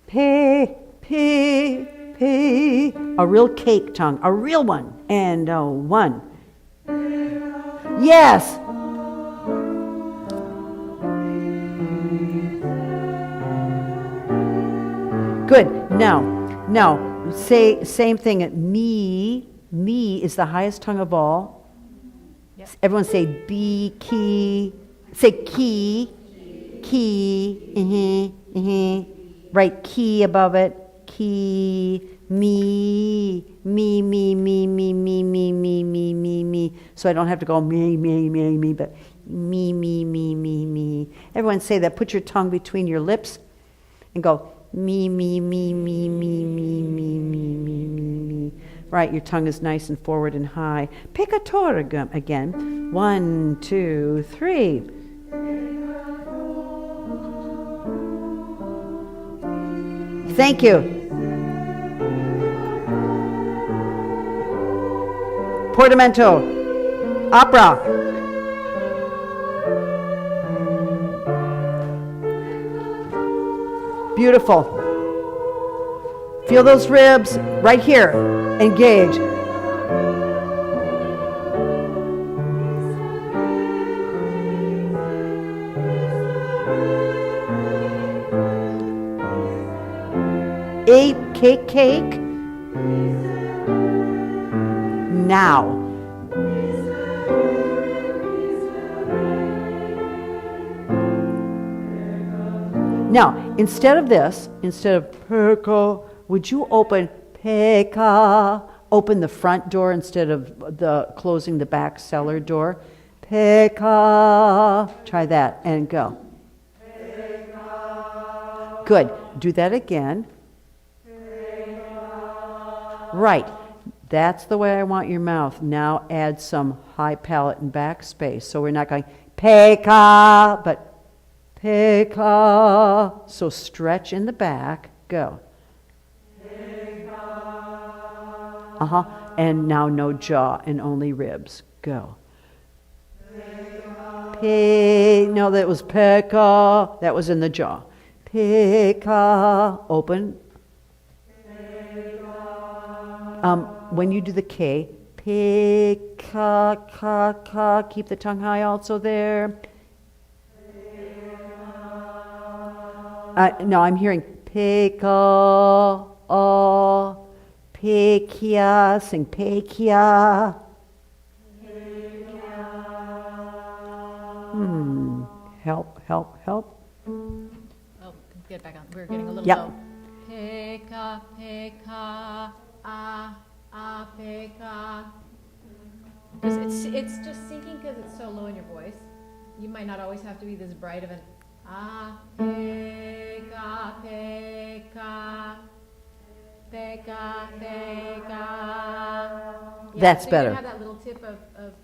Pe. A real cake tongue, a real one. And 1. Yes. Good. Now, say same thing. Me is the highest tongue of all. Yep. Everyone say B, key. Say key. Write key above it. Key. Me. So I don't have to go me, but me. Everyone say that. Put your tongue between your lips and go me. Right, your tongue is nice and forward and high. Peccatorigum again. 1, 2, 3. Thank you. portamento, opera. Beautiful. Feel those ribs right here. Engage. Cake. Now. Now, instead of peka, would you open peka? Open the front door instead of closing the back cellar door. Peka. Try that and go. Peka. Good. Do that again. Right. That's the way I want your mouth. Now add some high palate and back space. So we're not going peka, but peka. So stretch in the back. Go. And now no jaw and only ribs. Go. No, that was peka. That was in the jaw. Peka. Open. When you do the K, peka, ka, keep the tongue high also there. No, I'm hearing peka, pekia, sing pekia. Help. Oh, get back on. We're getting a little Yep. low. Peka, peka, peka. Because it's just sinking because it's so low in your voice. You might not always have to be this bright of an peka, peka, peka, peka. Yeah, That's so better. You can have that little tip of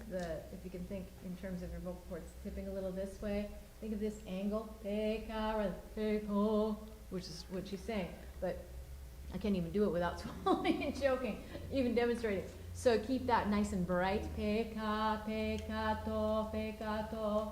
the, if you can think in terms of your vocal cords tipping a little this way. Think of this angle, peka, rather peko, which is what she's saying. But I can't even do it without swallowing and choking, even demonstrating. So keep that nice and bright. Peka, pekato, pekato.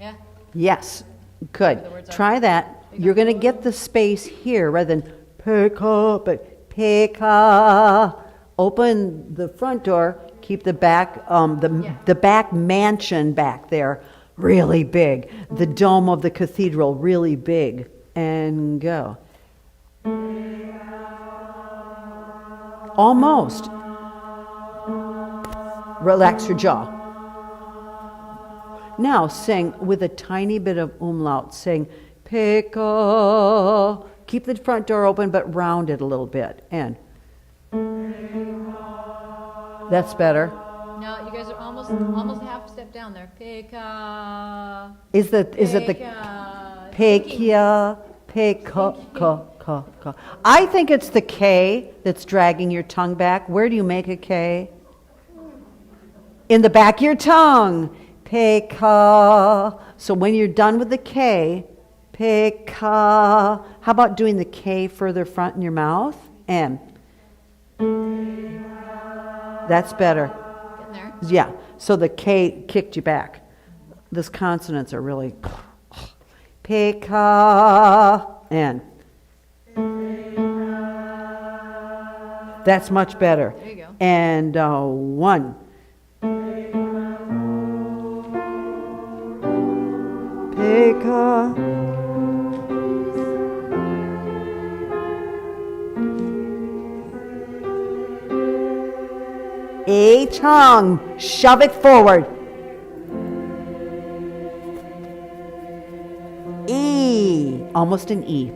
Yeah? Yes, good. The words are- Try that. You're going to get the space here rather than peka, but peka. Open the front door. Keep the back, the back mansion back there really big. The dome of the cathedral really big. And go. Almost. Relax your jaw. Now sing with a tiny bit of umlaut. Sing peka. Keep the front door open but round it a little bit. And that's better. No, you guys are almost half step down there. Peka. Is it the pekia, peka, ka. I think it's the K that's dragging your tongue back. Where do you make a K? In the back of your tongue. Peka. So when you're done with the K, peka. How about doing the K further front in your mouth? And that's better. Getting there. Yeah. So the K kicked you back. Those consonants are really peka and that's much better. There you go. And one. Peka. A tongue. Shove it forward. E. Almost an E.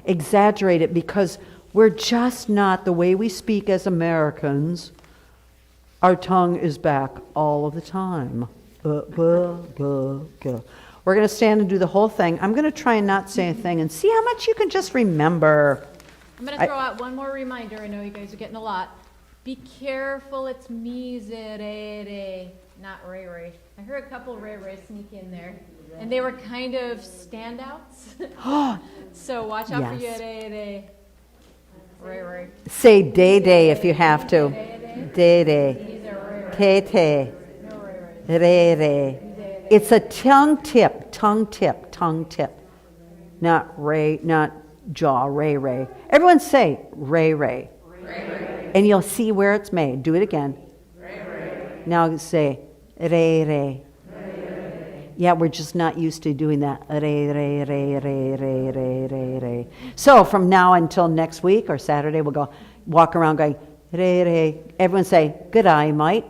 Exaggerate it because we're just not the way we speak as Americans. Our tongue is back all of the time. We're going to stand and do the whole thing. I'm going to try and not say a thing and see how much you can just remember. I'm going to throw out one more reminder. I know you guys are getting a lot. Be careful, it's miserere, not re. I heard a couple re sneak in there, and they were kind of standouts. So watch out for your re. Ray, ray. Say day day if you have to. Day day. Te te. Re re. It's a tongue tip. Not ray, not jaw, ray ray. Everyone say ray ray. And you'll see where it's made. Do it again. Now say re re. Yeah, we're just not used to doing that. Re re re re re re re re. So from now until next week or Saturday, we'll go walk around going re re. Everyone say good eye, mate.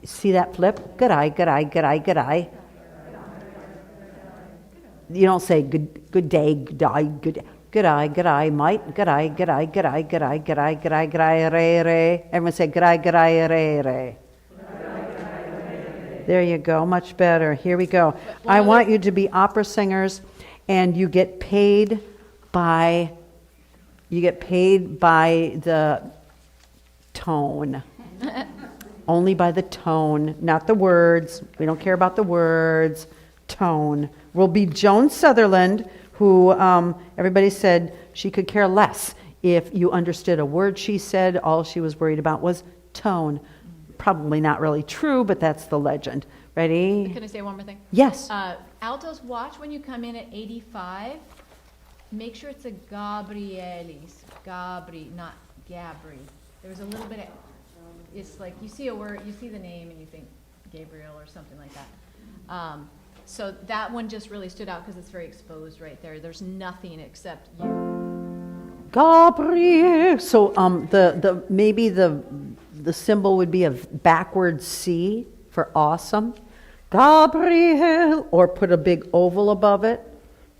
See that flip? Good eye, good eye, good eye, good eye. You don't say good day, good eye, good eye, mate. Good eye, good eye, good eye, good eye, good eye, good eye, good eye, re re. Everyone say good eye, re re. There you go, much better. Here we go. I want you to be opera singers, and you get paid by the tone. Only by the tone, not the words. We don't care about the words. Tone. Will be Joan Sutherland, who everybody said she could care less if you understood a word she said. All she was worried about was tone. Probably not really true, but that's the legend. Ready? Can I say one more thing? Yes. Altos, watch when you come in at 85. Make sure it's a Gabrielis. Gabri, not Gabri. There was a little bit of, it's like you see a word, you see the name, and you think Gabriel or something like that. So that one just really stood out because it's very exposed right there. There's nothing except you. Gabriel. So maybe the symbol would be a backward C for awesome. Gabriel. Or put a big oval above it.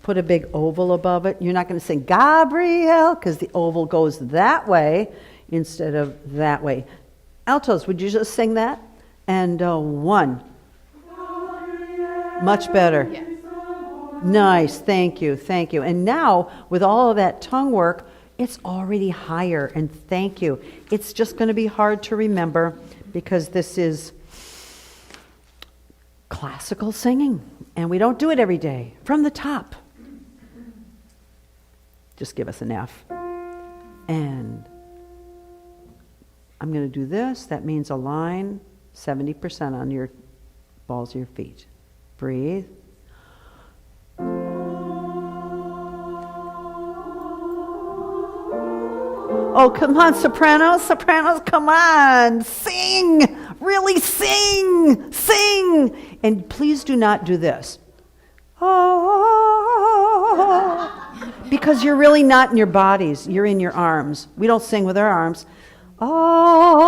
Put a big oval above it. You're not going to sing Gabriel because the oval goes that way instead of that way. Altos, would you just sing that? And one. Much better. Yeah. Nice. Thank you. Thank you. And now, with all of that tongue work, it's already higher. And thank you. It's just going to be hard to remember because this is classical singing. And we don't do it every day. From the top. Just give us an F. And I'm going to do this. That means a line 70% on your balls of your feet. Breathe. Oh, come on, sopranos. Sopranos, come on. Sing. Really sing. Sing. And please do not do this. Oh. Because you're really not in your bodies. You're in your arms. We don't sing with our arms. Oh.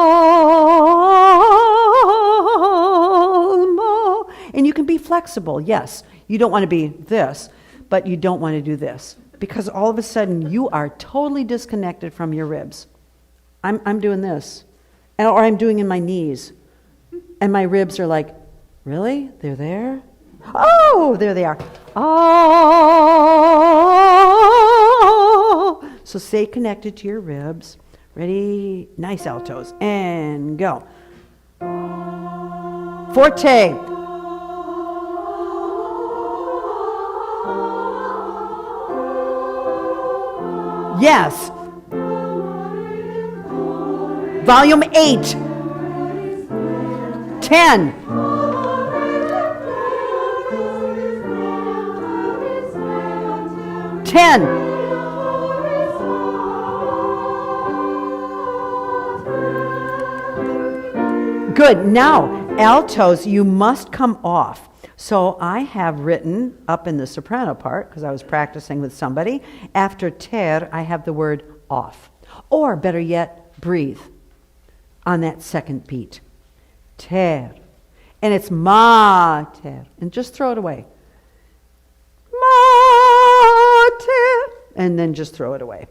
And you can be flexible, yes. You don't want to be this, but you don't want to do this. Because all of a sudden, you are totally disconnected from your ribs. I'm doing this. Or I'm doing in my knees. And my ribs are like, really? They're there? Oh, there they are. Oh. So stay connected to your ribs. Ready? Nice altos. And go. Forte. Yes. Volume 8. 10. 10. Good. Now, altos, you must come off. So I have written up in the soprano part, because I was practicing with somebody, after ter, I have the word off. Or better yet, breathe on that second beat. Ter. And it's ma ter. And just throw it away. Ma ter. And then just throw it away.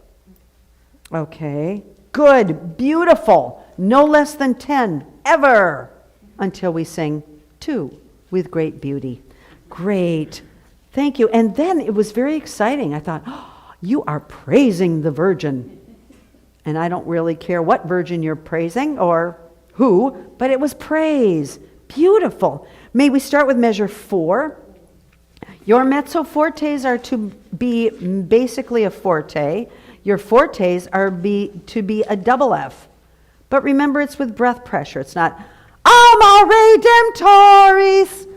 Okay. Good. Beautiful. No less than 10 ever until we sing 2. With great beauty. Great. Thank you. And then it was very exciting. I thought, oh, you are praising the Virgin. And I don't really care what virgin you're praising or who, but it was praise. Beautiful. May we start with measure 4. Your mezzo fortes are to be basically a forte. Your fortes are to be a double F. But remember, it's with breath pressure. It's not, Alma Redemptoris,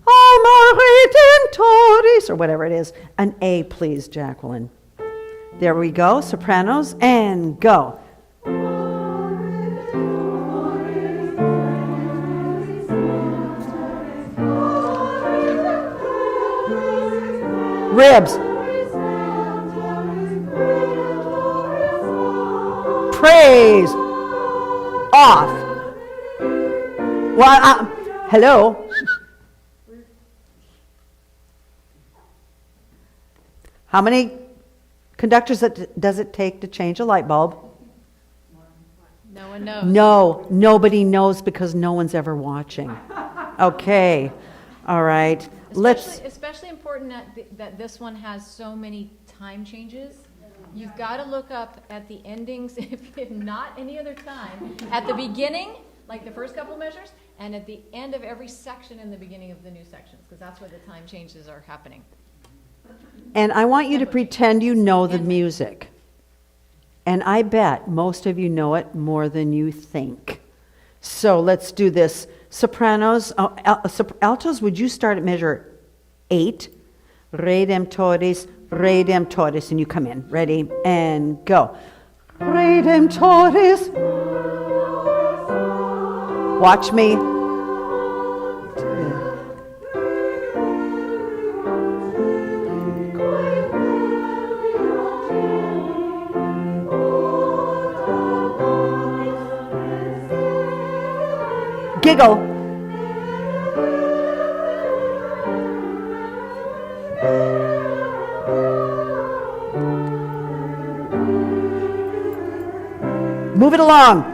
Alma Redemptoris, or whatever it is. An A, please, Jacqueline. There we go, sopranos, and go. Ribs. Praise. Off. Well, hello. How many conductors does it take to change a light bulb? No one knows. No, nobody knows because no one's ever watching. Okay, all right. Especially important that this one has so many time changes. You've got to look up at the endings, if not any other time, at the beginning, like the first couple measures, and at the end of every section in the beginning of the new sections, because that's where the time changes are happening. And I want you to pretend you know the music. And I bet most of you know it more than you think. So let's do this. Sopranos, altos, would you start at measure 8? Redemptoris, Redemptoris, and you come in. Ready? And go. Redemptoris. Watch me. Giggle. Move it along.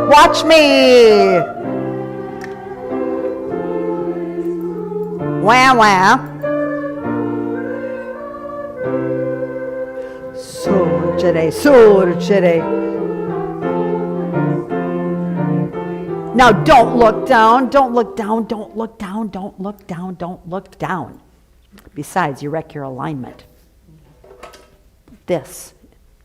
Watch me. Wah wah. Surgere, surgere. Now don't look down, don't look down, don't look down, don't look down, don't look down. Besides, you wreck your alignment. This.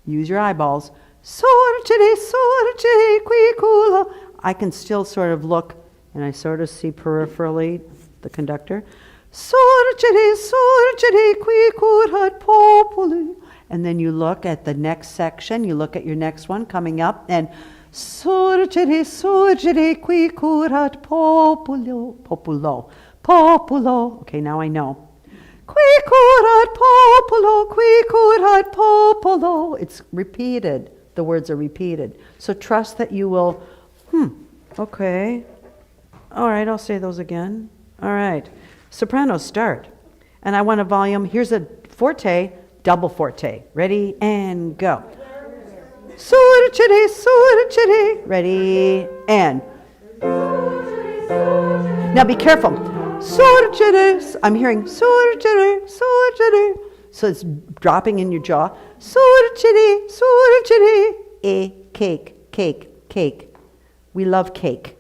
Use your eyeballs. Surgere, surgere, quicula. I can still sort of look, and I sort of see peripherally the conductor. Surgere, surgere, quicurat populi. And then you look at the next section, you look at your next one coming up, and surgere, surgere, quicurat populo, populo, populo. Okay, now I know. Quicurat populo, quicurat populo. It's repeated. The words are repeated. So trust that you will, okay. All right, I'll say those again. All right. Sopranos, start. And I want a volume. Here's a forte, double forte. Ready, and go. Surgere, surgere. Ready, and. Now be careful. Surgere. I'm hearing surgere, surgere. So it's dropping in your jaw. Surgere, surgere. Cake, cake, cake. We love cake.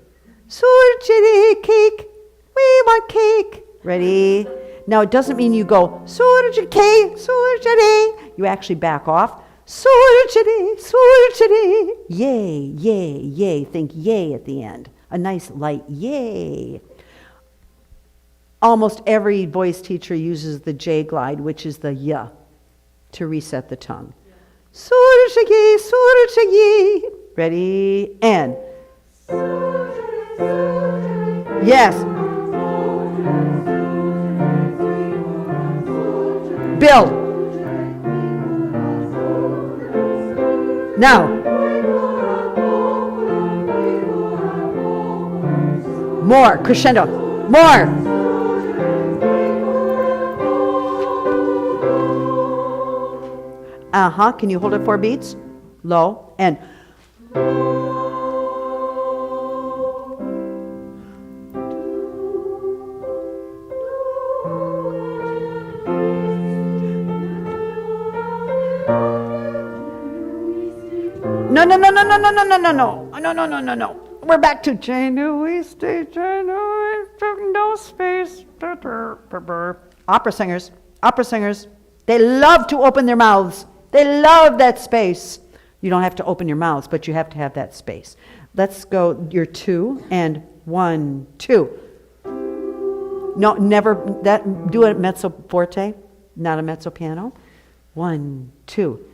Surgere, cake. We want cake. Ready? Now it doesn't mean you go surgere, surgere. You actually back off. Surgere, surgere. Yay, yay, yay. Think yay at the end. A nice light yay. Almost every voice teacher uses the J glide, which is the ya, to reset the tongue. Surgere, surgere. Ready? And. Yes. Bill. Now. More. Crescendo. More. Can you hold it 4 beats? Low. And. No, no, no, no, no, no, no, no, no, no, no, no, no, no, no. We're back to Genuisti, no space. Opera singers, they love to open their mouths. They love that space. You don't have to open your mouths, but you have to have that space. Let's go, your 2 and 1, 2. No, never, do a mezzo forte, not a mezzo piano. 1, 2.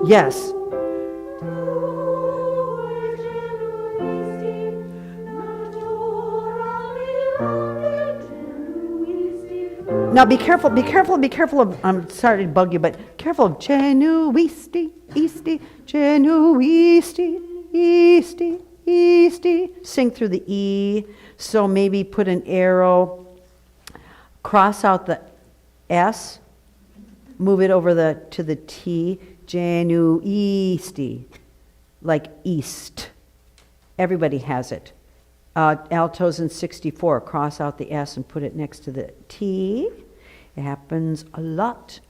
Yes. Now be careful of, I'm sorry to bug you, but careful of genuisti, genuisti, easti. Sing through the E, so maybe put an arrow, cross out the S, move it over to the T, genuisti, like east. Everybody has it. Altos in 64, cross out the S and put it next to the T. It happens a lot.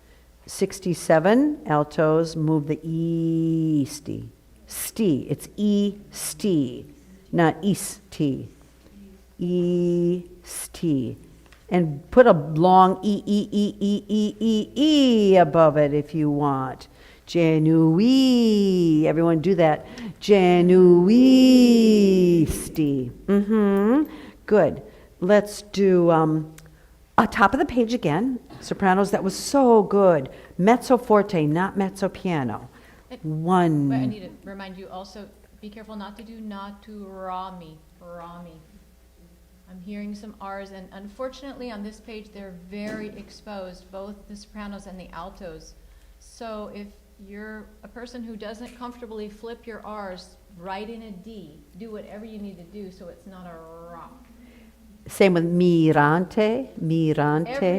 67, altos, move the easty. Sti, it's E-sti, not east-ti. E-sti. And put a long E above it if you want. Genui. Everyone do that. Genuisti. Good. Let's do top of the page again. Sopranos, that was so good. Mezzo forte, not mezzo piano. One. But I need to remind you also, be careful not to do naturami. Rami. I'm hearing some R's, and unfortunately on this page they're very exposed, both the sopranos and the altos. So if you're a person who doesn't comfortably flip your R's, write in a D. Do whatever you need to do so it's not a Ra. Same with mirante. Every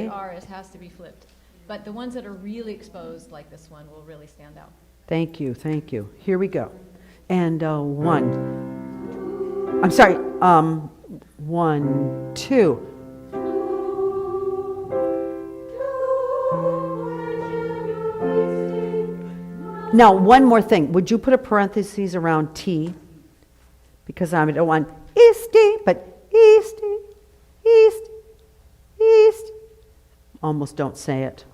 R has to be flipped. But the ones that are really exposed, like this one, will really stand out. Thank you. Here we go. And 1. I'm sorry, 1, 2. Now, one more thing. Would you put a parenthesis around T? Because I don't want easty, but easty, east. Almost don't say it.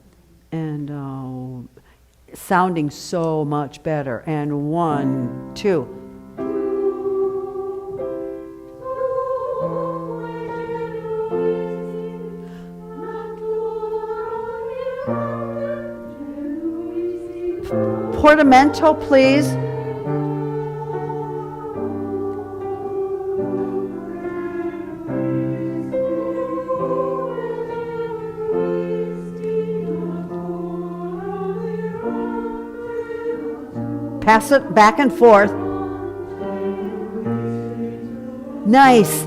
And sounding so much better. And 1, 2. Portamento, please. Pass it back and forth. Nice.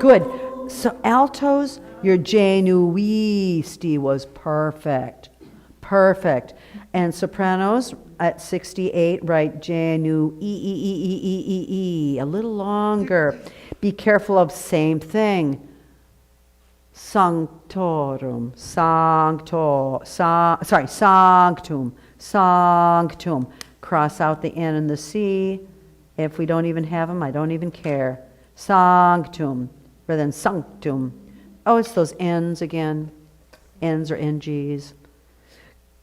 Good. So altos, your genuisti was perfect. And sopranos at 68, right, genu, e, a little longer. Be careful of same thing. Sanctorum, sanctum. Cross out the N and the C. If we don't even have them, I don't even care. Sanctum, rather than sanctum. Oh, it's those N's again. N's or NG's.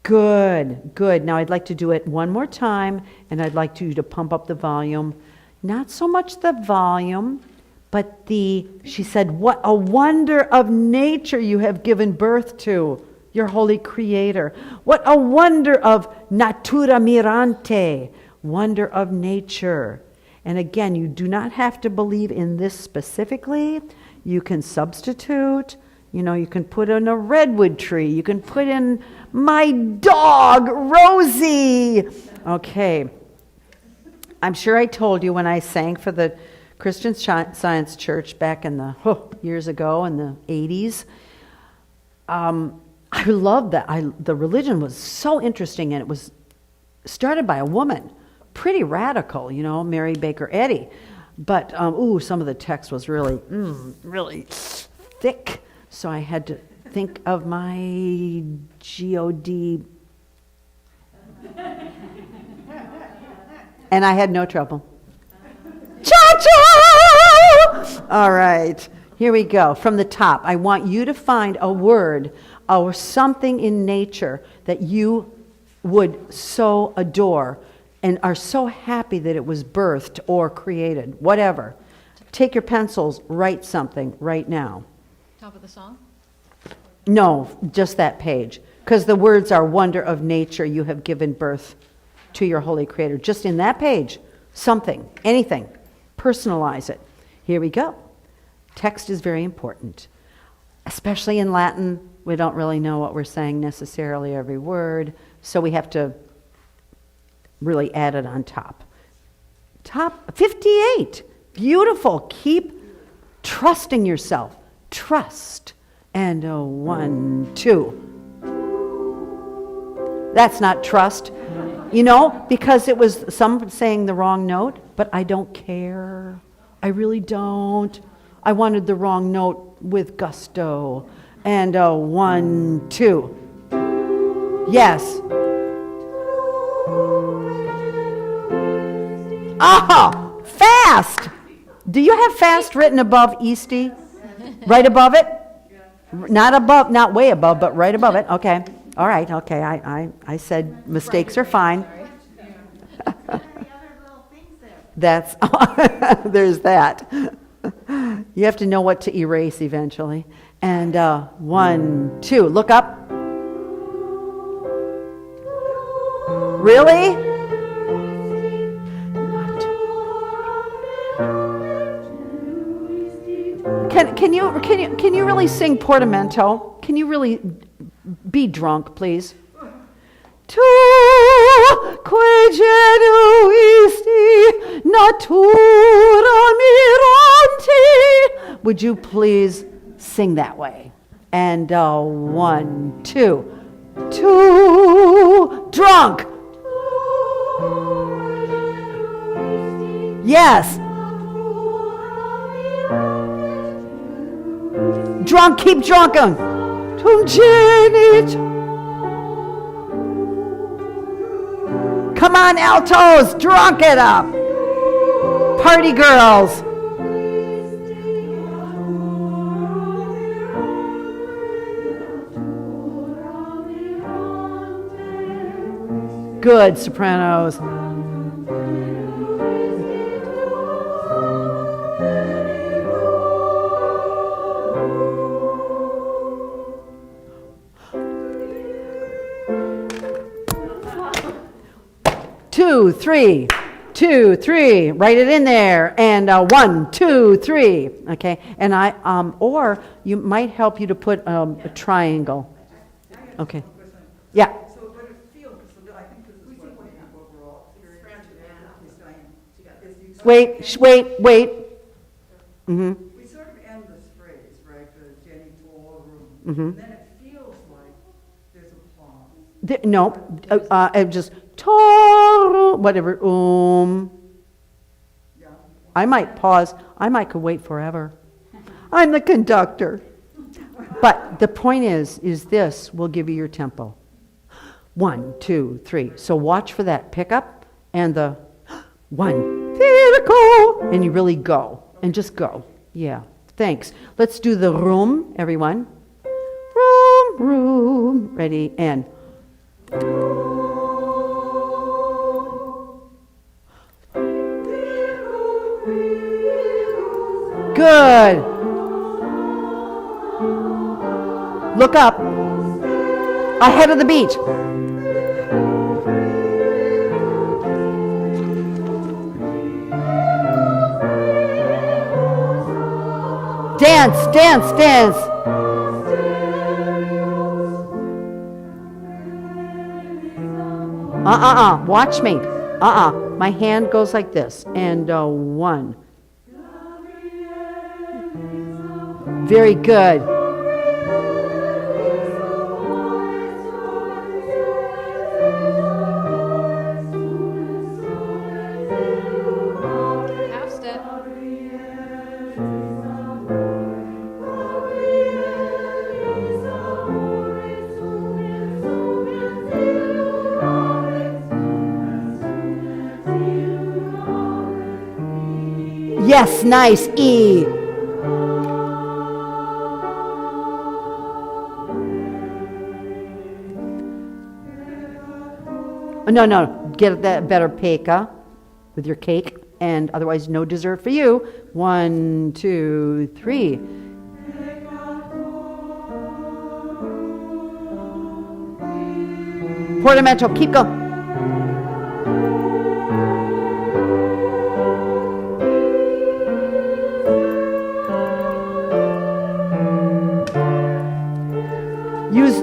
Good. Now I'd like to do it one more time, and I'd like you to pump up the volume. Not so much the volume, but she said, what a wonder of nature you have given birth to, your holy creator. What a wonder of natura mirante, wonder of nature. And again, you do not have to believe in this specifically. You can substitute. You can put in a redwood tree. You can put in my dog, Rosie. Okay. I'm sure I told you when I sang for the Christian Science Church back in the years ago in the 80s. I loved that. The religion was so interesting, and it was started by a woman, pretty radical, Mary Baker Eddy. But some of the text was really thick, so I had to think of my God. And I had no trouble. Cha-cha! All right, here we go. From the top, I want you to find a word or something in nature that you would so adore and are so happy that it was birthed or created, whatever. Take your pencils, write something right now. Top of the song? No, just that page. Because the words are wonder of nature, you have given birth to your holy creator. Just in that page, something, anything. Personalize it. Here we go. Text is very important. Especially in Latin, we don't really know what we're saying necessarily every word, so we have to really add it on top. Top 58. Beautiful. Keep trusting yourself. Trust. And 1, 2. That's not trust. You know, because it was some saying the wrong note, but I don't care. I really don't. I wanted the wrong note with gusto. And 1, 2. Yes. Ah, fast. Do you have fast written above Easty? Right above it? Not above, not way above, but right above it. Okay. All right. Okay. I said mistakes are fine. That's, there's that. You have to know what to erase eventually. And 1, 2, look up. Really? Can you really sing portamento? Can you really be drunk, please? Tu que genuisti natura miranti. Would you please sing that way? And 1, 2, drunk. Yes. Drunk, keep drunken. Tum genit. Come on, altos, drunk it up. Party girls. Good, sopranos. Two, three. Write it in there. And 1, 2, 3. Okay. And or you might help you to put a triangle. Okay. Yeah. So what it feels, I think this is what we're all experiencing. Wait. Mm-hmm. We sort of end this phrase, right? The Jenny Toll room. Mm-hmm. And then it feels like there's a pause. No, just toru, whatever. Yeah. I might pause. I might could wait forever. I'm the conductor. But the point is this will give you your tempo. 1, 2, 3. So watch for that pickup and the 1, go, and you really go and just go. Yeah. Thanks. Let's do the room, everyone. Room. Ready and. Good. Look up. Ahead of the beat. Dance. Watch me. My hand goes like this. And 1. Very good. Half step. Yes, nice. E. No, get that better peka with your cake, and otherwise no dessert for you. 1, 2, 3. Portamento, keep going.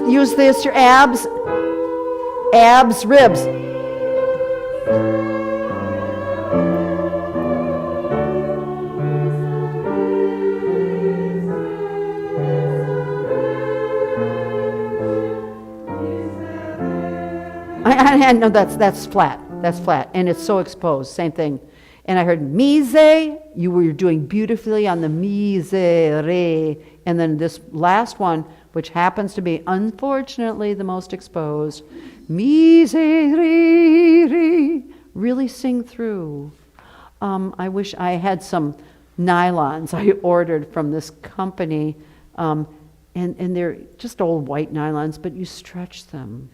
Use this, your abs, ribs. No, that's flat. That's flat, and it's so exposed. Same thing. And I heard mise. You were doing beautifully on the mise re, and then this last one, which happens to be unfortunately the most exposed, mise re re. Really sing through. I wish I had some nylons I ordered from this company, and they're just old white nylons, but you stretch them.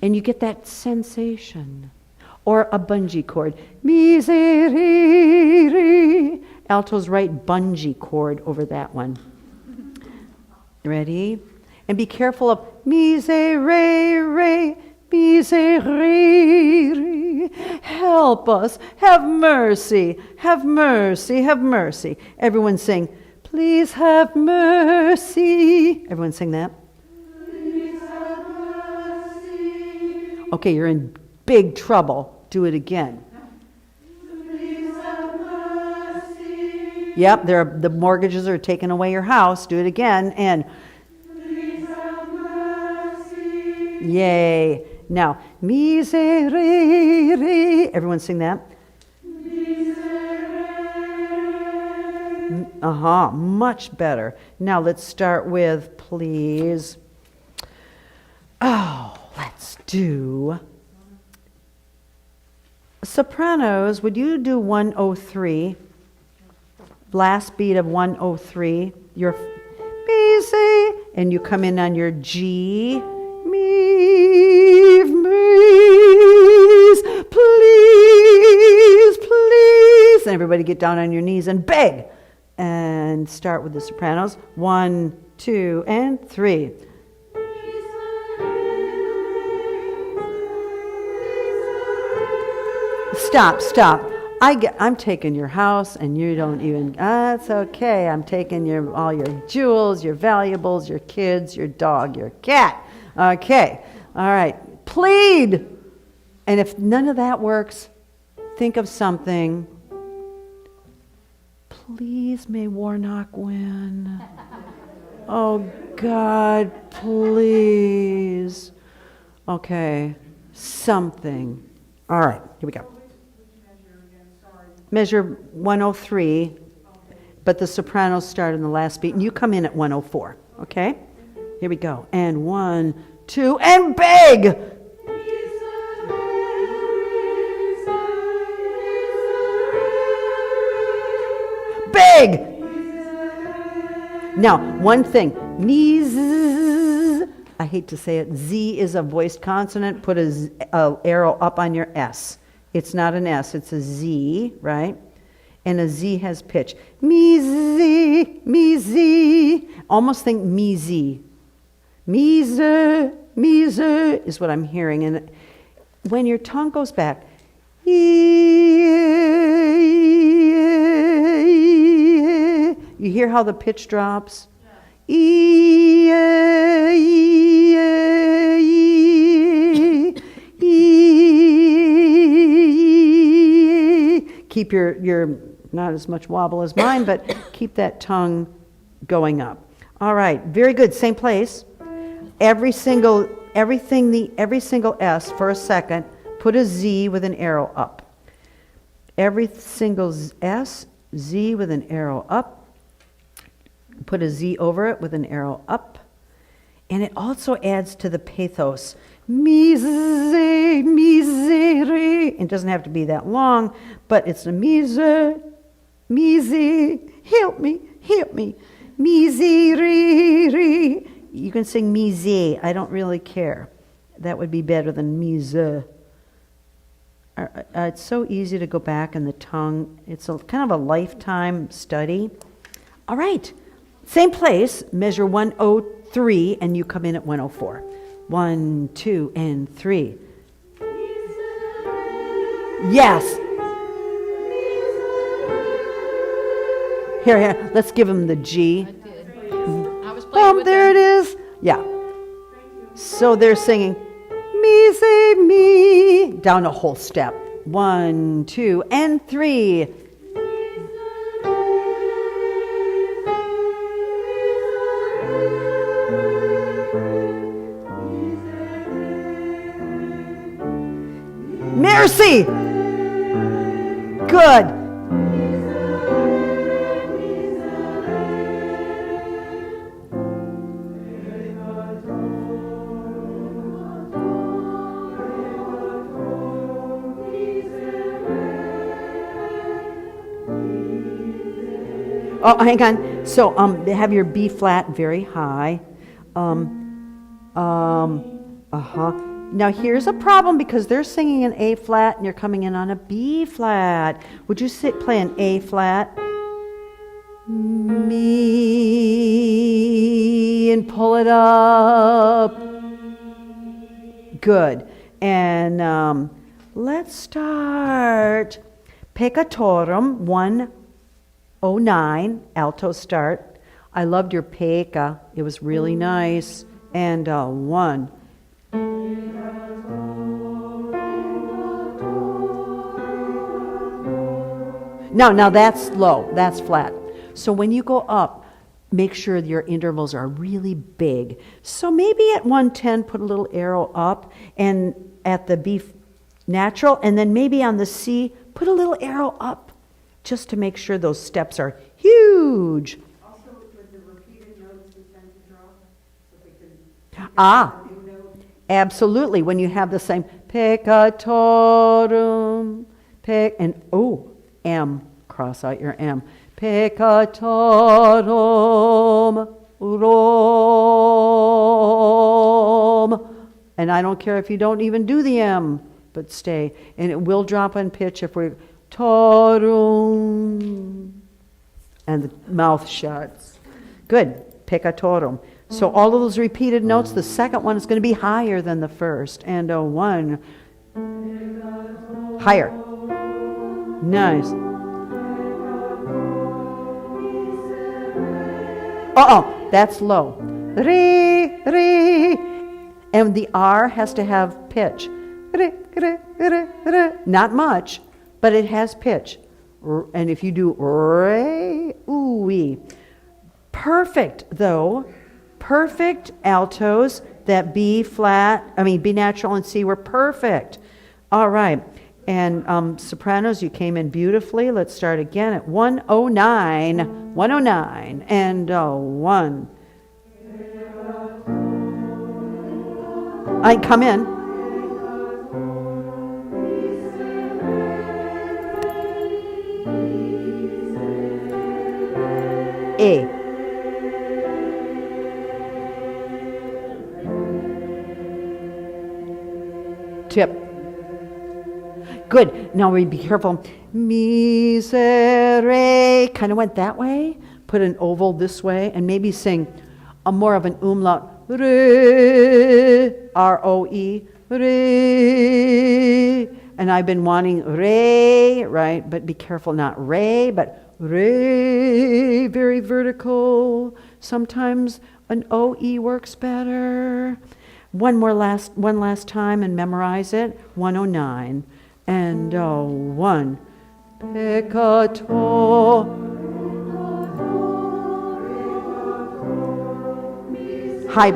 And you get that sensation. Or a bungee cord. Miserere. Alto's right bungee cord over that one. Ready? And be careful of miserere, miserere. Help us. Have mercy. Have mercy. Have mercy. Everyone sing, please have mercy. Everyone sing that. Okay, you're in big trouble. Do it again. Please have mercy. Yep, the mortgages are taking away your house. Do it again. And please have mercy. Yay. Now, miserere. Everyone sing that. Miserere. Much better. Now let's start with, please. Let's do sopranos. Would you do 103? Last beat of 103. Your busy, and you come in on your G. Me, please, please. And everybody get down on your knees and beg. And start with the sopranos. 1, 2, and 3. Stop. I'm taking your house and you don't even, that's okay. I'm taking all your jewels, your valuables, your kids, your dog, your cat. Okay. All right. Plead. And if none of that works, think of something. Please may Warnock win. Oh God, please. Okay. Something. All right. Here we go. Measure 103, but the sopranos start in the last beat, and you come in at 104, okay? Here we go. And 1, 2, and beg! Beg! Now, one thing. I hate to say it. Z is a voiced consonant. Put a arrow up on your S. It's not an S, it's a Z, right? And a Z has pitch. Me-Z, me-Z. Almost think me-Z. Me-Z, me-Z is what I'm hearing. And when your tongue goes back, you hear how the pitch drops? Keep your not as much wobble as mine, but keep that tongue going up. All right, very good. Same place. Every single S for a second, put a Z with an arrow up. Every single S, Z with an arrow up. Put a Z over it with an arrow up. And it also adds to the pathos. Misery. It doesn't have to be that long, but it's a misery. Mi, zi, help me, help me. Mi, zi, re, re. You can sing mi, zi. I don't really care. That would be better than mi, zi. It's so easy to go back in the tongue. It's kind of a lifetime study. All right. Same place, measure 103, and you come in at 104. 1, 2, and 3. Yes. Here, let's give him the G. I did. I was playing with There them. it is. Yeah. So they're singing, me, say me, down a whole step. 1, 2, and 3. Mercy. Good. Oh, hang on. So, have your B flat very high. Now here's a problem because they're singing an A flat and you're coming in on a B flat. Would you play an A flat? Me, and pull it up. Good. And let's start. Peccatorum 109, alto start. I loved your pecca. It was really nice. And 1. Now that's low, that's flat. So when you go up, make sure your intervals are really big. So maybe at 110, put a little arrow up, and at the B natural, and then maybe on the C, put a little arrow up, just to make sure those steps are huge. Also, with the repeated notes we tend to draw, so we could. New note. Absolutely. When you have the same peccatorum, and M, cross out your M. Peccatorum, rom. And I don't care if you don't even do the M, but stay. And it will drop in pitch if we're torum. And the mouth shuts. Good. Peccatorum. So all of those repeated notes, the second one is going to be higher than the first. And a 1. Higher. Nice. That's low. Re, re. And the R has to have pitch. Re, re, re, re. Not much, but it has pitch. And if you do re, ooh-wee. Perfect, though. Perfect altos. That B natural and C were perfect. All right. And sopranos, you came in beautifully. Let's start again at 109. 109. And 1. I come in. A. Tip. Good. Now we be careful. Misere. Kind of went that way. Put an oval this way and maybe sing a more of an umlaut. Re. R-O-E. Re. And I've been wanting re, right? But be careful, not re, but re. Very vertical. Sometimes an O-E works better. One last time and memorize it. 109. And 1. Peccator. High.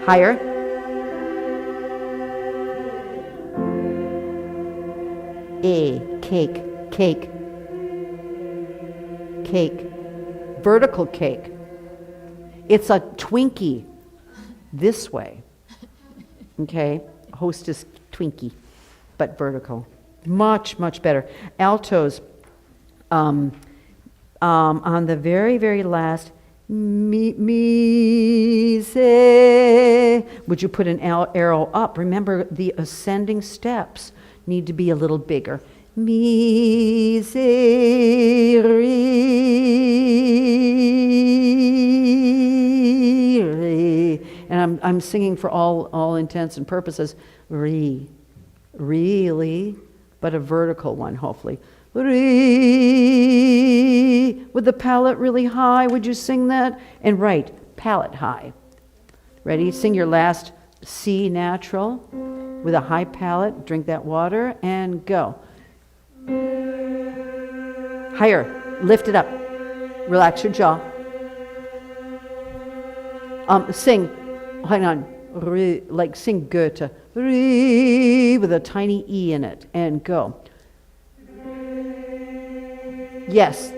Higher. A. Cake. Cake. Cake. Vertical cake. It's a Twinkie. This way. Okay? Hostess Twinkie. but vertical. Much, much better. Altos, on the very, very last, mi, se, would you put an arrow up? Remember, the ascending steps need to be a little bigger. Mi, se, re. And I'm singing for all intents and purposes, re. Really, but a vertical one, hopefully. Re, with the palate really high, would you sing that? And right, palate high. Ready? Sing your last C natural with a high palate. Drink that water and go. Higher, lift it up. Relax your jaw. Sing, hang on, re, like sing Goethe. Re, with a tiny E in it, and go. Yes.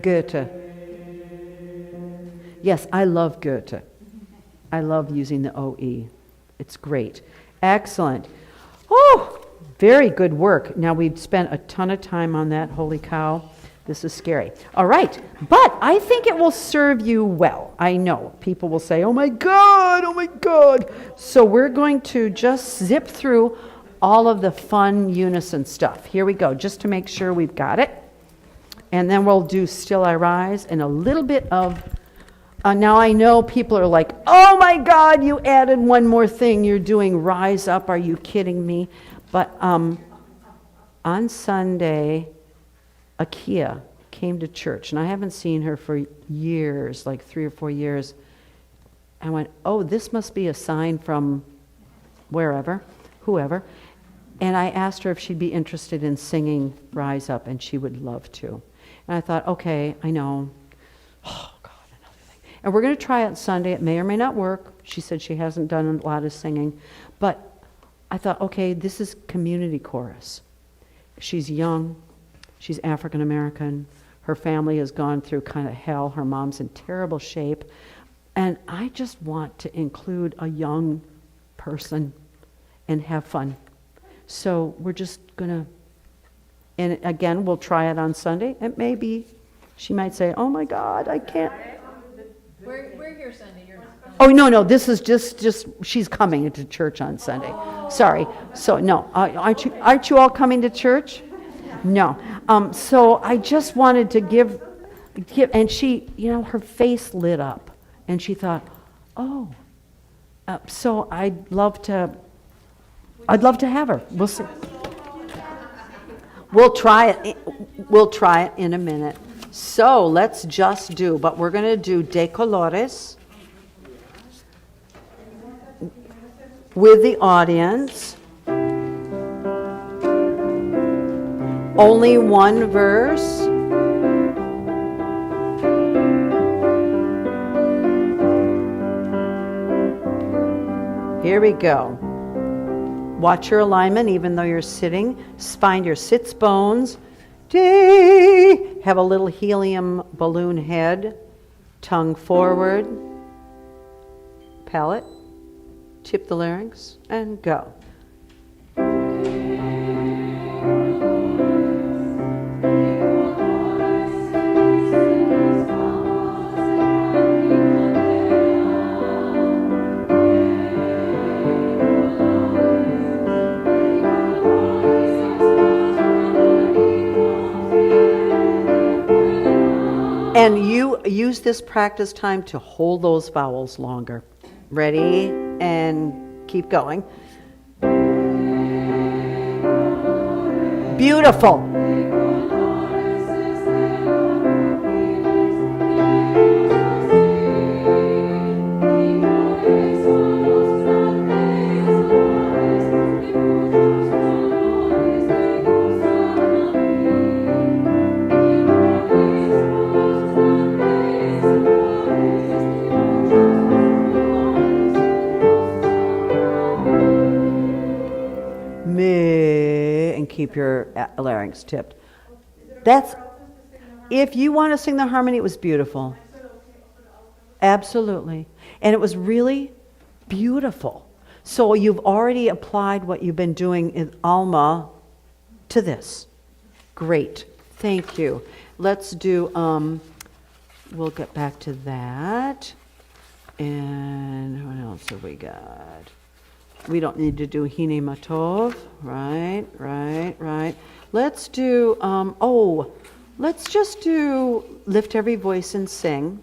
Goethe. Yes, I love Goethe. I love using the OE. It's great. Excellent. Oh, very good work. Now we've spent a ton of time on that. Holy cow. This is scary. All right. But I think it will serve you well. I know. People will say, oh my God, oh my God. So we're going to just zip through all of the fun unison stuff. Here we go, just to make sure we've got it. And then we'll do Still I Rise and a little bit of... now I know people are like, oh my God, you added one more thing. You're doing Rise Up. Are you kidding me? But on Sunday... Akia came to church, and I haven't seen her for years, like 3 or 4 years. I went, oh, this must be a sign from wherever, whoever. And I asked her if she'd be interested in singing Rise Up, and she would love to. And I thought, okay, I know. Oh, God, another thing. And we're going to try it Sunday. It may or may not work. She said she hasn't done a lot of singing. But I thought, okay, this is community chorus. She's young. She's African American. Her family has gone through kind of hell. Her mom's in terrible shape. And I just want to include a young person and have fun. So we're just going to, and again, we'll try it on Sunday. It may be, she might say, oh my God, I can't. We're here Sunday. You're not. Oh, no, this is just she's coming into church on Sunday. Sorry. So, no, aren't you all coming to church? No. So I just wanted to give, and she, her face lit up, and she thought, oh, so I'd love to have her. We'll see. We'll try it in a minute. So let's just do, but we're going to do De Colores with the audience. Only one verse. Here we go. Watch your alignment even though you're sitting. Find your sits bones. Have a little helium balloon head. Tongue forward. Palate. Tip the larynx and go. And you use this practice time to hold those vowels longer. Ready? And keep going. Beautiful. Keep your larynx tipped. That's, if you want to sing the harmony, it was beautiful. Absolutely. And it was really Beautiful. So you've already applied what you've been doing in Alma to this. Great. Thank you. Let's do, we'll get back to that. And what else have we got? We don't need to do Hine Matov. Right. Let's do, let's just do Lift Every Voice and Sing.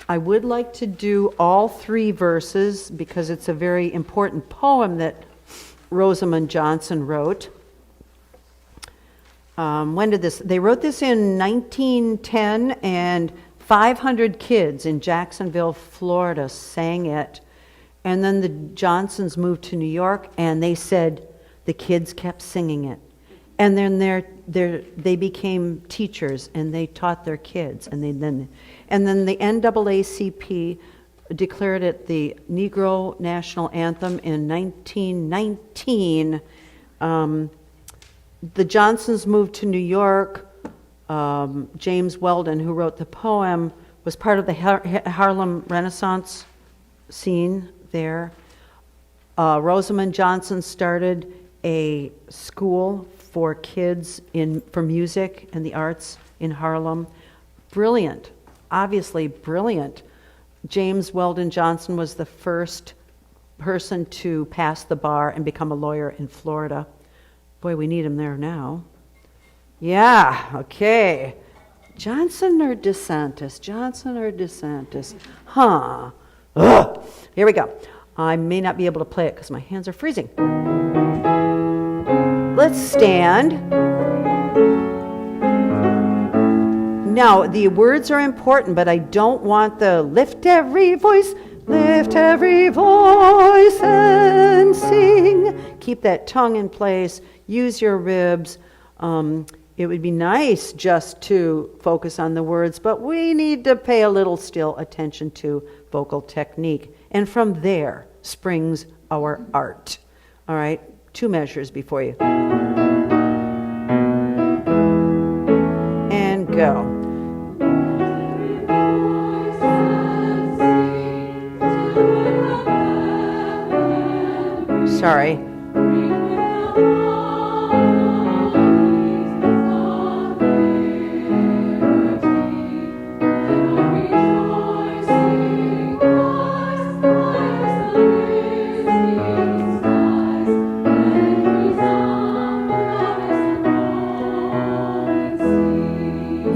I would like to do all 3 verses because it's a very important poem that Rosamond Johnson wrote. When did this? They wrote this in 1910, and 500 kids in Jacksonville, Florida sang it. And then the Johnsons moved to New York, and they said the kids kept singing it. And then they became teachers, and they taught their kids. And then the NAACP declared it the Negro National Anthem in 1919. The Johnsons moved to New York. James Weldon, who wrote the poem, was part of the Harlem Renaissance scene there. Rosamond Johnson started a school for kids for music and the arts in Harlem. Brilliant, obviously brilliant. James Weldon Johnson was the first person to pass the bar and become a lawyer in Florida. Boy, we need him there now. Yeah, okay. Johnson or DeSantis? Johnson or DeSantis? Huh. Ugh. Here we go. I may not be able to play it because my hands are freezing. Let's stand. Now, the words are important, but I don't want the lift every voice and sing. Keep that tongue in place. Use your ribs. It would be nice just to focus on the words, but we need to pay a little still attention to vocal technique. And from there springs our art. All right, 2 measures before you. And go. Sorry.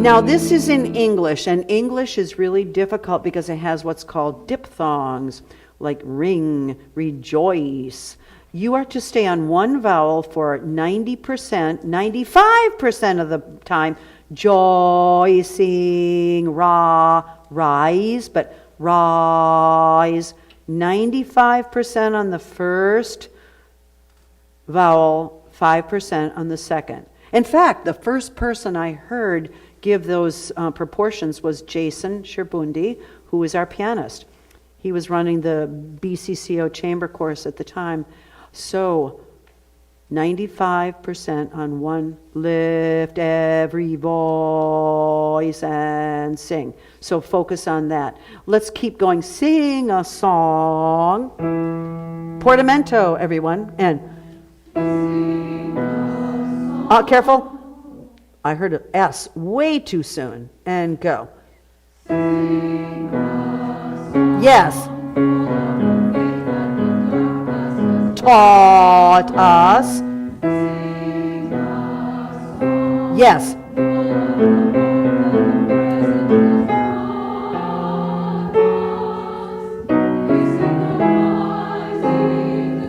Now this is in English, and English is really difficult because it has what's called diphthongs, like ring, rejoice. You are to stay on one vowel for 90%, 95% of the time. Joycing, rise, but rise. 95% on the first vowel, 5% on the second. In fact, the first person I heard give those proportions was Jason Sherbundi, who was our pianist. He was running the BCCO chamber course at the time. So 95% on one, lift every voice and sing. So focus on that. Let's keep going. Sing a song. Portamento, everyone. And careful. I heard an S way too soon. And go. Yes. Taught us. Yes.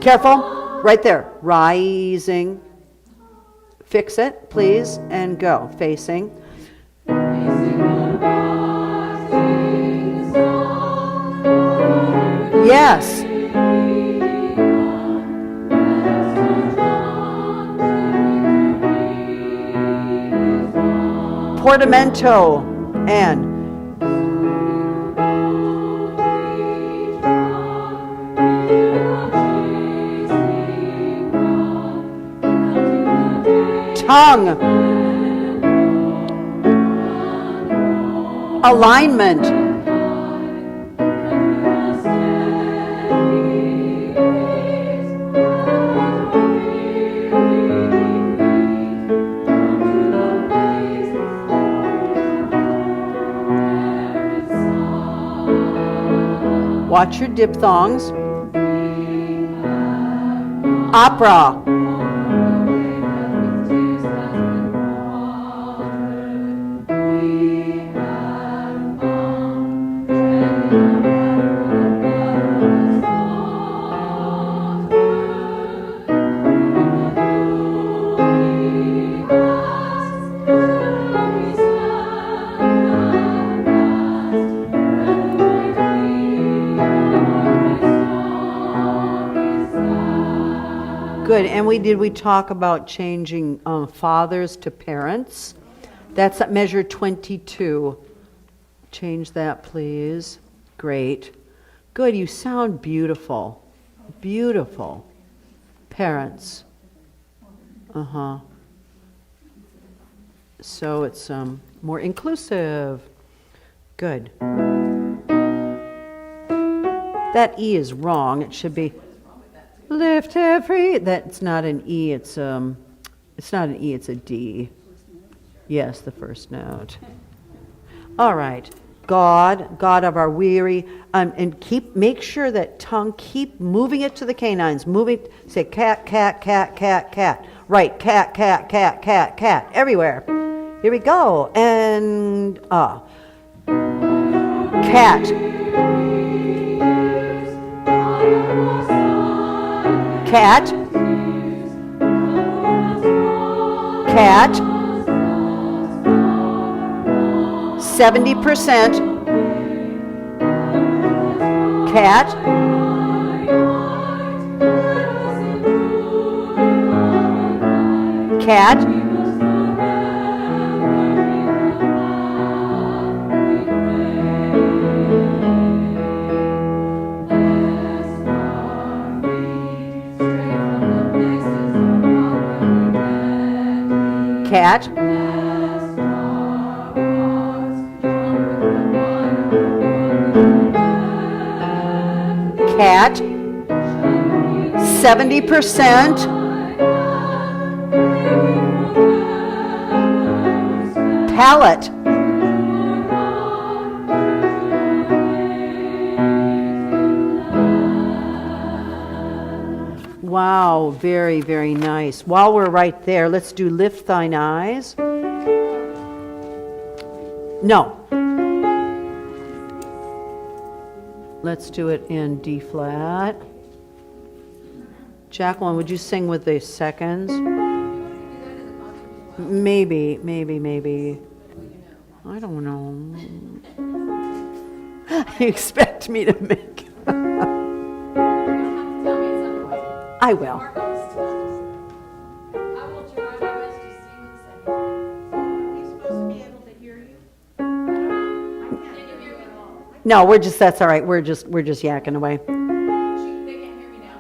Careful. Right there. Rising. Fix it, please, and go. Facing. Yes. Portamento and tongue, alignment, Watch your diphthongs. Opera. Good. And we talk about changing fathers to parents? That's at measure 22. Change that, please. Great. Good. You sound beautiful. Beautiful. Parents. Uh-huh. So it's more inclusive. Good. That E is wrong. It should be lift every. That's not an E. It's not an E. It's a D. Yes, the first note. All right. God of our weary, and make sure that tongue, keep moving it to the canines. Moving. Say cat, cat, cat, cat, cat. Right. Cat, cat, cat, cat, cat. Everywhere. Here we go. And cat. Cat. Cat. 70%. Cat. Cat. Cat. Cat. 70%. Palate. Wow, very, very nice. While we're right there, let's do lift thine eyes. No. Let's do it in D flat. Jacqueline, would you sing with the seconds? Maybe. I don't know. You expect me to make... I will. I will try my best to sing the second. He's supposed to be able to hear you. Can you hear me? No, that's all right. We're just yakking away. They can't hear me now.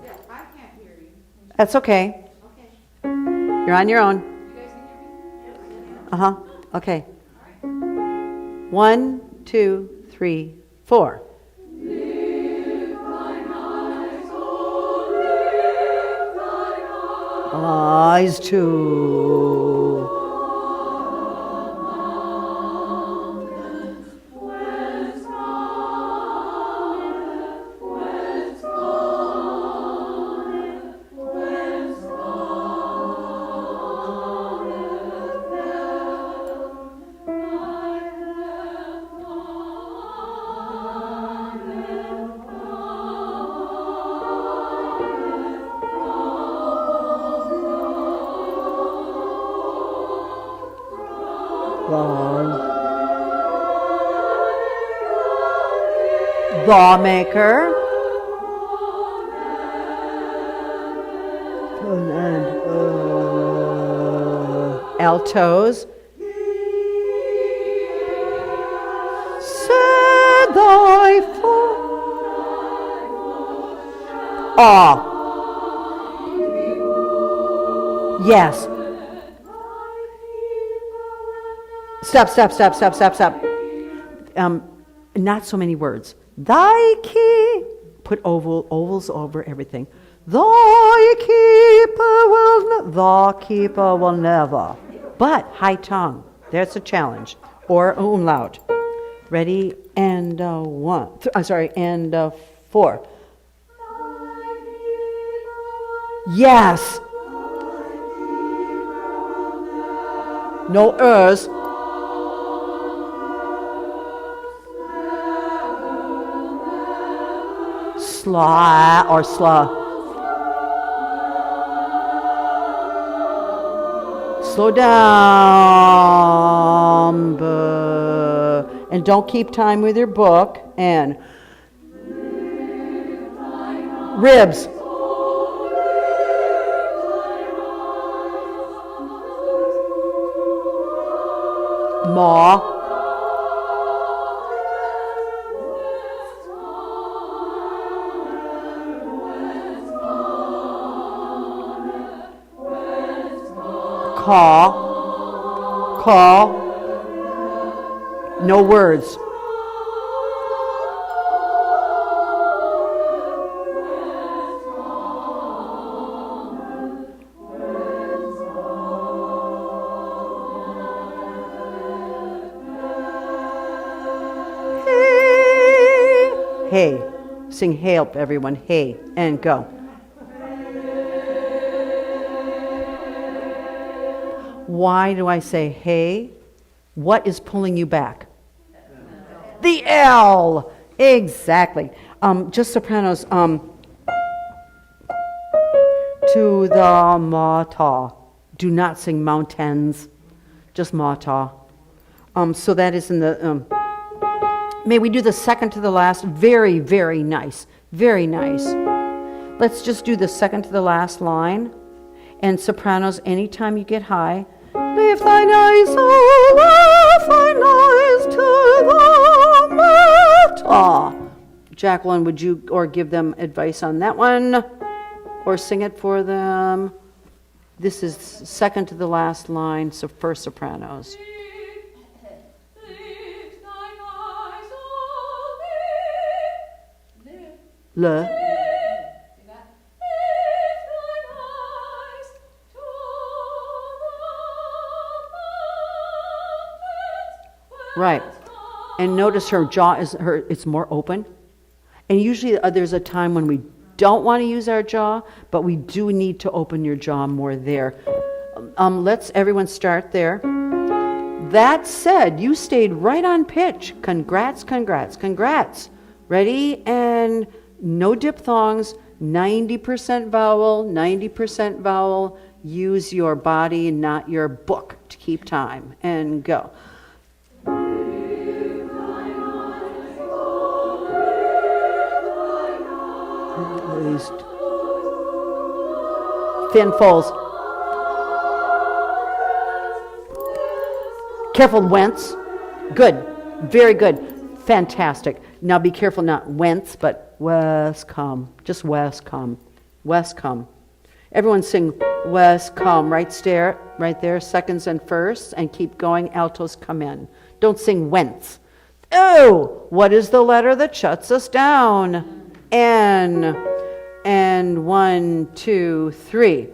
Yeah, I can't hear you. That's okay. Okay. You're on your own. You guys can hear me? Uh-huh. Okay. 1, 2, 3, 4. Eyes to lawmaker. And altos. Set thy foot. Awe. Yes. Stop. Not so many words. Thy key. Put ovals over everything. The keeper will never. But high tongue. There's a challenge. Or umlaut. Ready? And and 4. Yes. No ers. Sla or sla. Slow down. And don't keep time with your book. And ribs. Ma. Call. No words. Hey. Sing help, everyone. Hey. And go. Why do I say hey? What is pulling you back? The L. Exactly. Just sopranos. To the ma-ta. Do not sing mountains. Just ma-ta. So that is in the... may we do the second to the last? Very, very nice. Very nice. Let's just do the second to the last line. And sopranos, anytime you get high, lift thine eyes, oh, lift thine eyes to the matter. Jacqueline, would you or give them advice on that one? Or sing it for them? This is second to the last line, so for sopranos. Le. Right. And notice her jaw it's more open. And usually there's a time when we don't want to use our jaw, but we do need to open your jaw more there. Let's everyone start there. That said, you stayed right on pitch. Congrats, congrats, congrats. Ready? And no diphthongs, 90% vowel, 90% vowel. Use your body, not your book, to keep time. And go. Thin folds. Careful, whence. Good. Very good. Fantastic. Now be careful, not whence, but west come. Just west come. West come. Everyone sing west come. Right there, seconds and firsts, and keep going. Altos come in. Don't sing whence. Oh, what is the letter that shuts us down? N. And 1, 2, 3.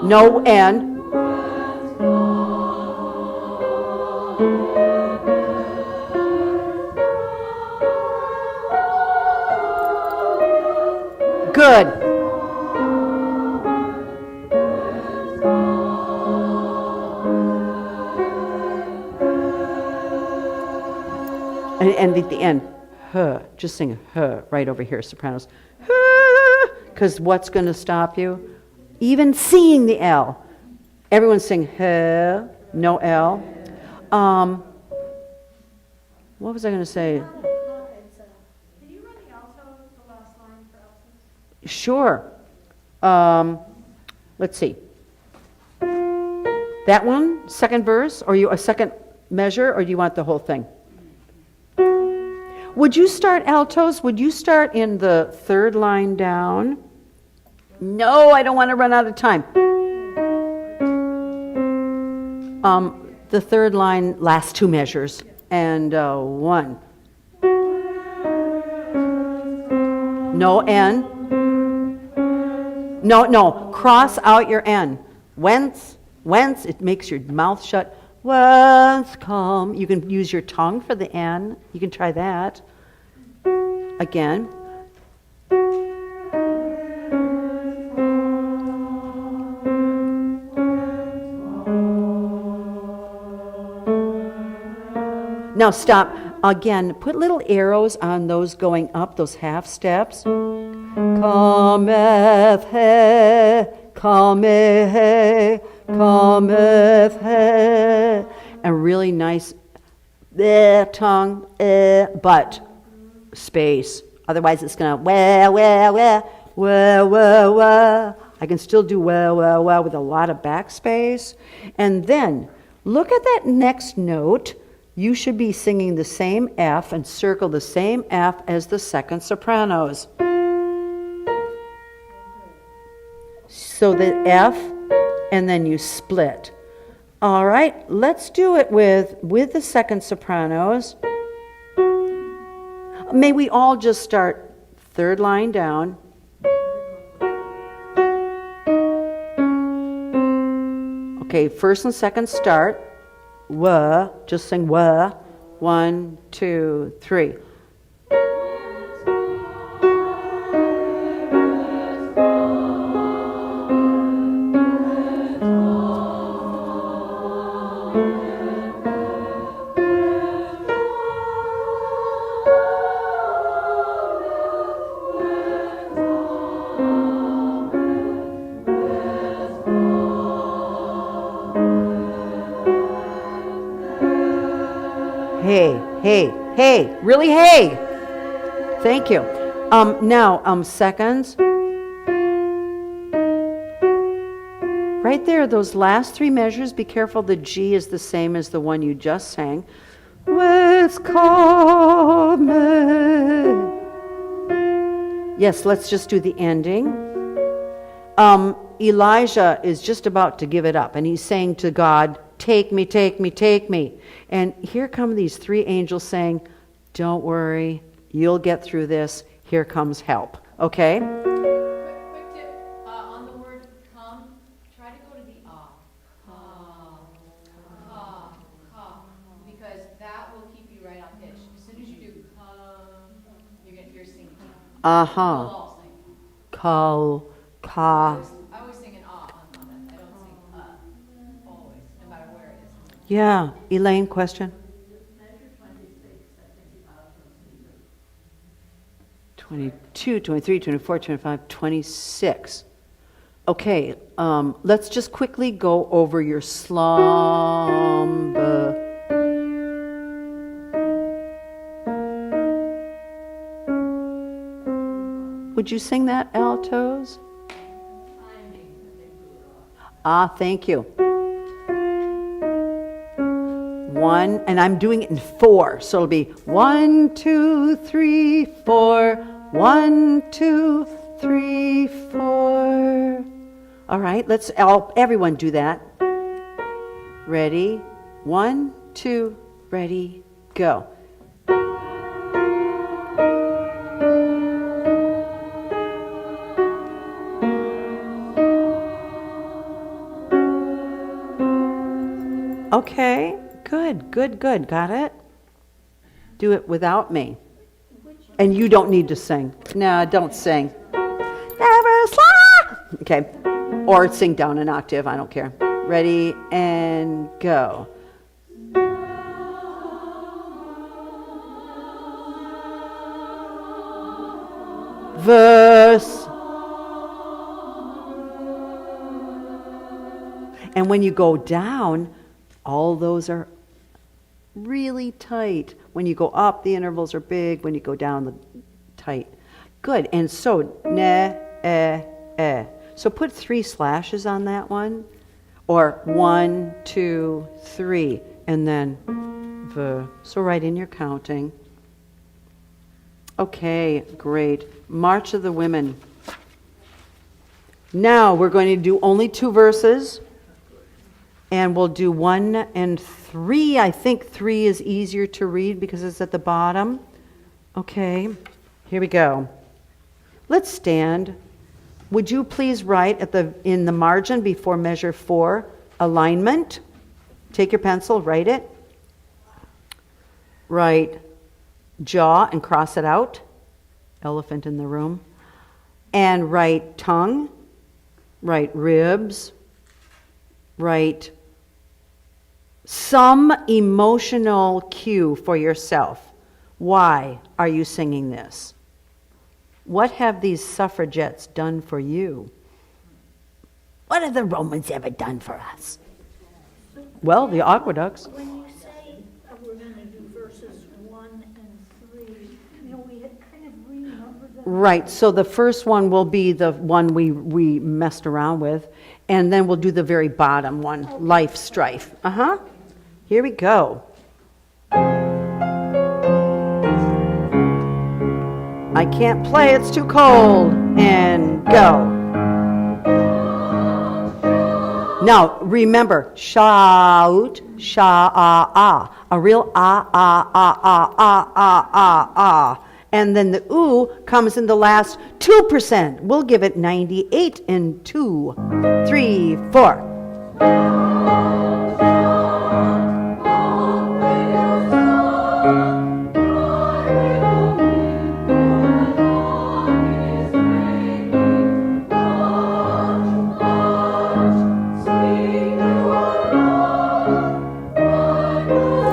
No N. Good. And at the end, her. Just sing her right over here, sopranos. Because what's going to stop you? Even seeing the L. Everyone sing her, no L. What was I going to say? Can you run the alto, the last line for altos? Sure. Let's see. That one, second verse, or you a second measure, or do you want the whole thing? Would you start altos? Would you start in the third line down? No, I don't want to run out of time. The third line, last two measures, and 1. No N. No, cross out your N. Whence? Whence, it makes your mouth shut. Whence come. You can use your tongue for the N. You can try that. Again. Now stop. Again, put little arrows on those going up, those half steps. Cometh he, cometh he, cometh he. And really nice tongue, but space. Otherwise it's going to wah, wah, wah, wah, wah, wah. I can still do wah, wah, wah with a lot of backspace. And then look at that next note. You should be singing the same F and circle the same F as the second sopranos. So the F, and then you split. All right, let's do it with the second sopranos. May we all just start third line down. Okay, first and second start. Wah, just sing wah. 1, 2, 3. Hey, really hey. Thank you. Now, seconds. Right there, those last three measures, be careful the G is the same as the one you just sang. What's coming? Yes, let's just do the ending. Elijah is just about to give it up, and he's saying to God, take me, take me, take me. And here come these three angels saying, don't worry, you'll get through this. Here comes help. Okay? Quick tip. On the word come, try to go to the because that will keep you right on pitch. As soon as you do you're singing. We'll all sing. Call, ka. I always sing an on that. I don't sing always, no matter where it is. Yeah. Elaine, question? 22, 23, 24, 25, 26. Okay, let's just quickly go over your slumber. Would you sing that, altos? Thank you. 1, and I'm doing it in 4, so it'll be 1, 2, 3, 4. 1, 2, 3, 4. All right, let's everyone do that. Ready? 1, 2, ready, go. Okay, good. Got it? Do it without me. And you don't need to sing. No, don't sing. Never stop. Okay. Or sing down an octave. I don't care. Ready and go. Verse. And when you go down, all those are really tight. When you go up, the intervals are big. When you go down, the tight. Good. And so, ne, So put 3 slashes on that one. Or 1, 2, 3. And then, v. So right in your counting. Okay, great. March of the Women. Now we're going to do only 2 verses. And we'll do 1 and 3. I think 3 is easier to read because it's at the bottom. Okay, here we go. Let's stand. Would you please write in the margin before measure 4, alignment. Take your pencil, write it. Write jaw and cross it out. Elephant in the room. And write tongue. Write ribs. Write some emotional cue for yourself. Why are you singing this? What have these suffragettes done for you? What have the Romans ever done for us? Well, the aqueducts. When you say we're going to do verses 1 and 3, we had kind of renumbered them. Right, so the first one will be the one we messed around with, and then we'll do the very bottom one, life strife. Here we go. I can't play, it's too cold. And go. Now, remember, shout, sha-ah-ah. A real ah-ah-ah-ah-ah-ah-ah. And then the ooh comes in the last 2%. We'll give it 98 in 2, 3, 4.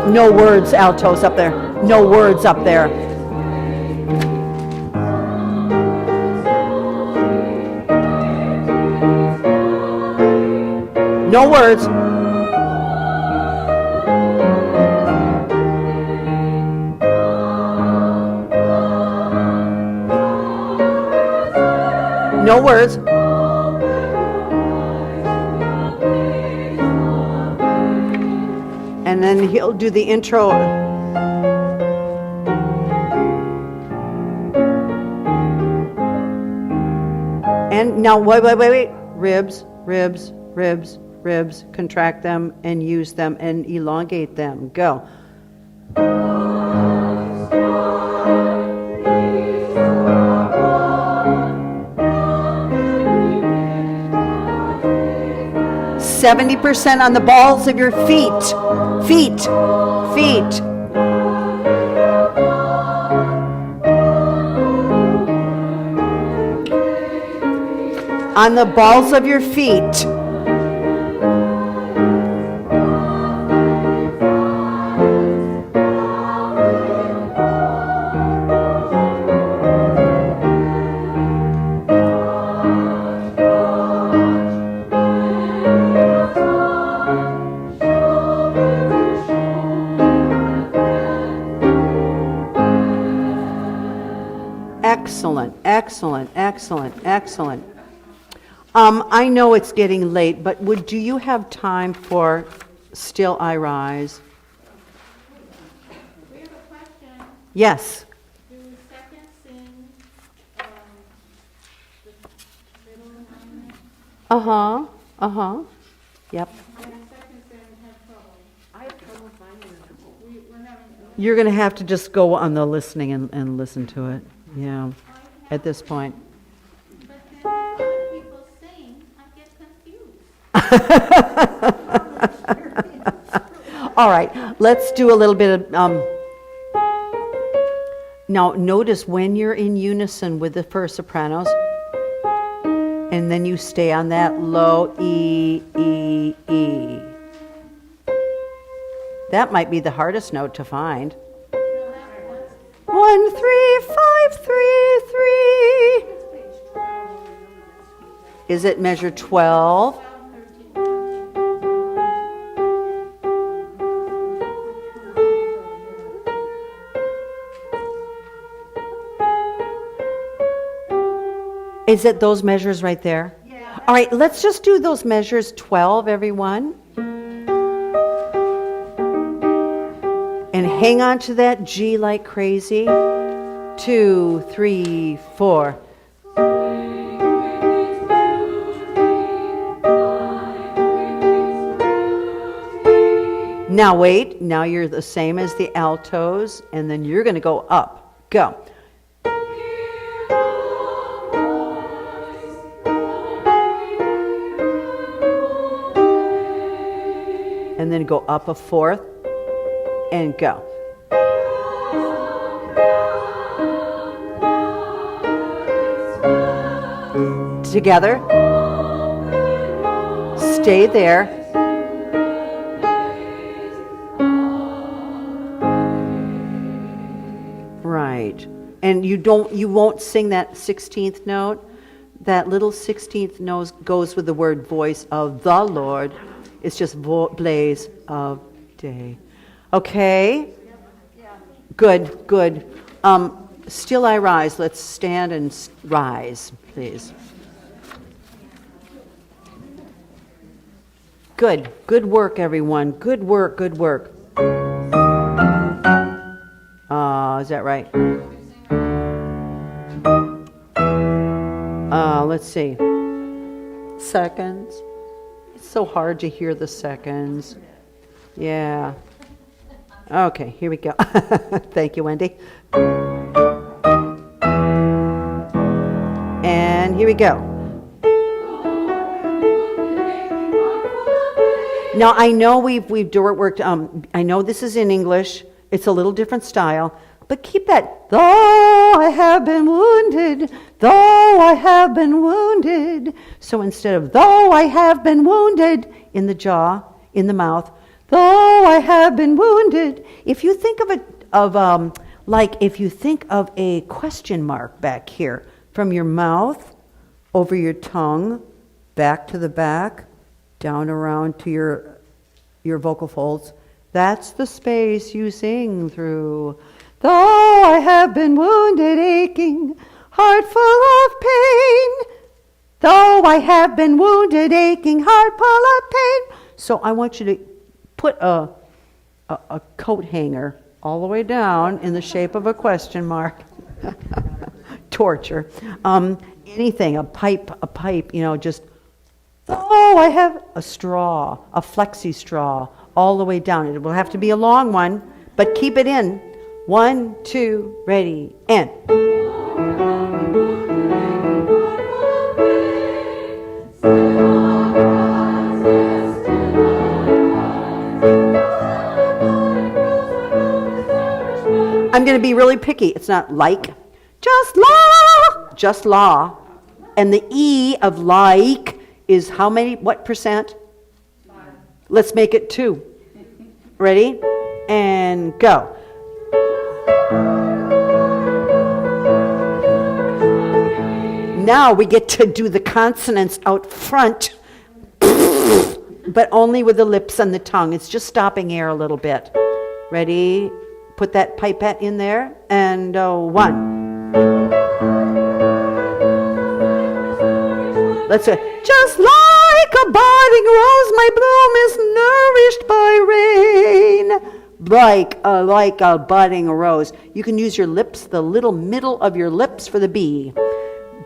No words, altos up there. No words up there. No words. No words. And then he'll do the intro. And now, wait. Ribs, ribs, ribs, ribs. Contract them and use them and elongate them. Go. %70 on the balls of your feet. Feet. On the balls of your feet. Excellent. I know it's getting late, but do you have time for Still I Rise? We have a question. Yes. Do seconds sing the middle alignment? Yep. And seconds then have trouble. I have trouble finding it. We're having. You're going to have to just go on the listening and listen to it. Yeah. At this point. But then other people sing, I get confused. All right, let's do a little bit of, now notice when you're in unison with the first sopranos, and then you stay on that low E, E, E. That might be the hardest note to find. 1, 3, 5, 3, 3. Is it measure 12? Is it those measures right there? Yeah. All right, let's just do those measures 12, everyone. And hang on to that G like crazy. 2, 3, 4. Now wait, now you're the same as the altos, and then you're going to go up. Go. then go up a fourth, and go. Together. Stay there. Right. And you won't sing that 16th note. That little 16th note goes with the word voice of the Lord. It's just blaze of day. Okay? Good, good. Still I rise. Let's stand and rise, please. Good. Good work, everyone. Good work, good work. Is that right? Let's see. Seconds. It's so hard to hear the seconds. Yeah. Okay, here we go. Thank you, Wendy. And here we go. Now, I know we've worked, I know this is in English. It's a little different style. But keep that, though I have been wounded, though I have been wounded. So instead of, though I have been wounded, in the jaw, in the mouth, though I have been wounded. If you think of if you think of a question mark back here, from your mouth, over your tongue, back to the back, down around to your vocal folds, that's the space you sing through. Though I have been wounded, aching, heart full of pain. Though I have been wounded, aching, heart full of pain. So I want you to put a coat hanger all the way down in the shape of a question mark. Torture. Anything, a pipe, just, though I have a straw, a flexi straw, all the way down. It will have to be a long one, but keep it in. 1, 2, ready, and. I'm going to be really picky. It's not like, just law. And the E of like is how many, what percent? 5. Let's make it 2. Ready? And go. Now we get to do the consonants out front, but only with the lips and the tongue. It's just stopping air a little bit. Ready? Put that pipette in there, and 1. Let's say, just like a budding rose, my bloom is nourished by rain. Like a budding rose. You can use your lips, the little middle of your lips for the B.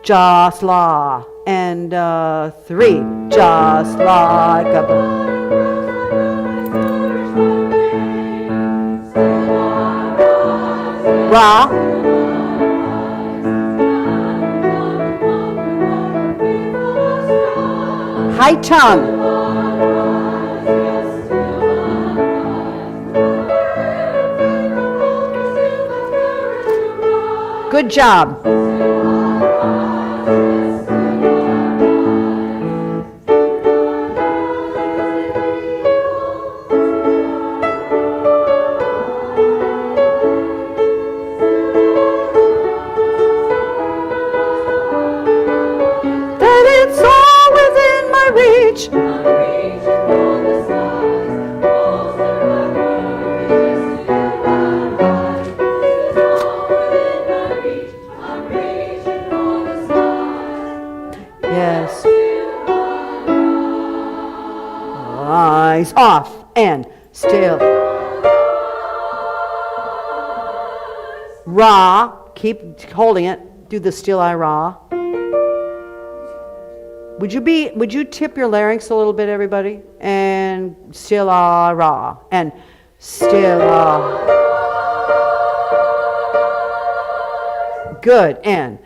Just la. And 3. Just like a Ra. High tongue. Good job. That it's all within my reach. Yes. Eyes off and still. Ra. Keep holding it. Do the still I ra. Would you tip your larynx a little bit, everybody? And still ah ra. And still ah. Good. And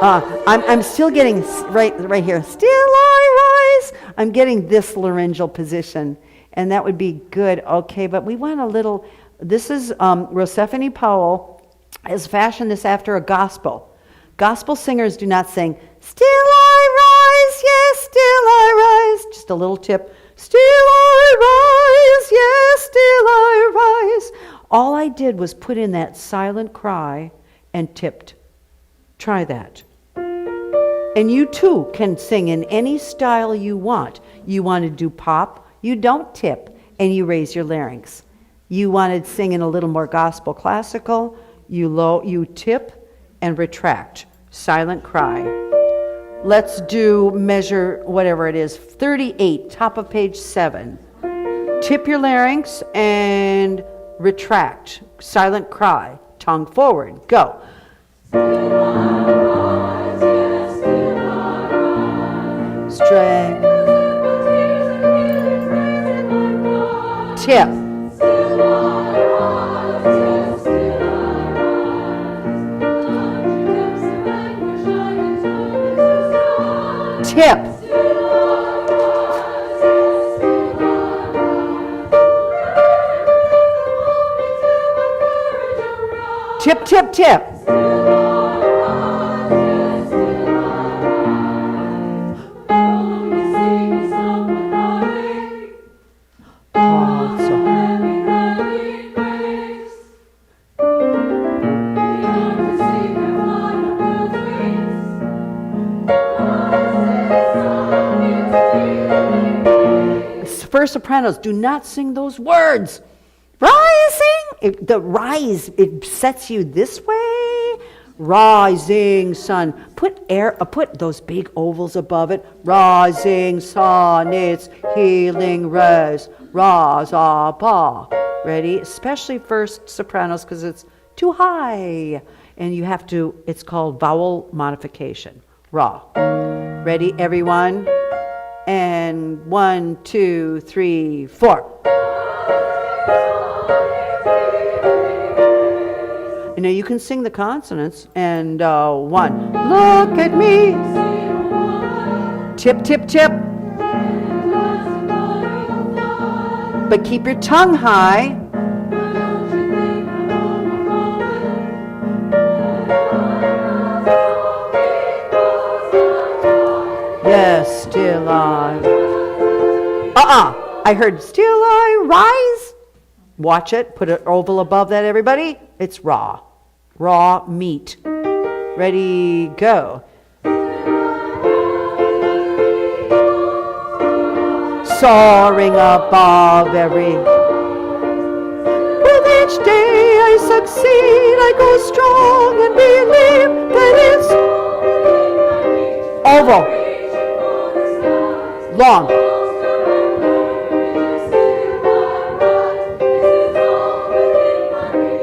I'm still getting, right here, still I rise. I'm getting this laryngeal position, and that would be good. Okay, but we want a little, this is Rosephine Powell has fashioned this after a gospel. Gospel singers do not sing, still I rise, yes, still I rise. Just a little tip. Still I rise, yes, still I rise. All I did was put in that silent cry and tipped. Try that. And you too can sing in any style you want. You want to do pop, you don't tip, and you raise your larynx. You want to sing in a little more gospel classical, you tip and retract. Silent cry. Let's do measure whatever it is, 38, top of page 7. Tip your larynx and retract. Silent cry. Tongue forward. Go. Strength. Tip. Tip. Tip, tip, tip. First sopranos, do not sing those words. Rising, the rise, it sets you this way. Rising sun. Put those big ovals above it. Rising sun, it's healing rays. Raza ba. Ready? Especially first sopranos because it's too high. And you have to, it's called vowel modification. Ra. Ready, everyone? And 1, 2, 3, 4. You know, you can sing the consonants. And 1. Look at me. Tip, tip, tip. But keep your tongue high. Yes, still I. I heard still I rise. Watch it. Put an oval above that, everybody. It's raw. Raw meat. Ready, go. Soaring above every. With each day I succeed, I go strong and believe that it's oval. Long.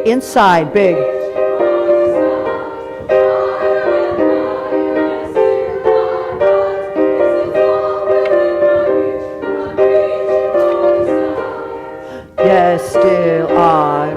Inside, big. Yes, still I.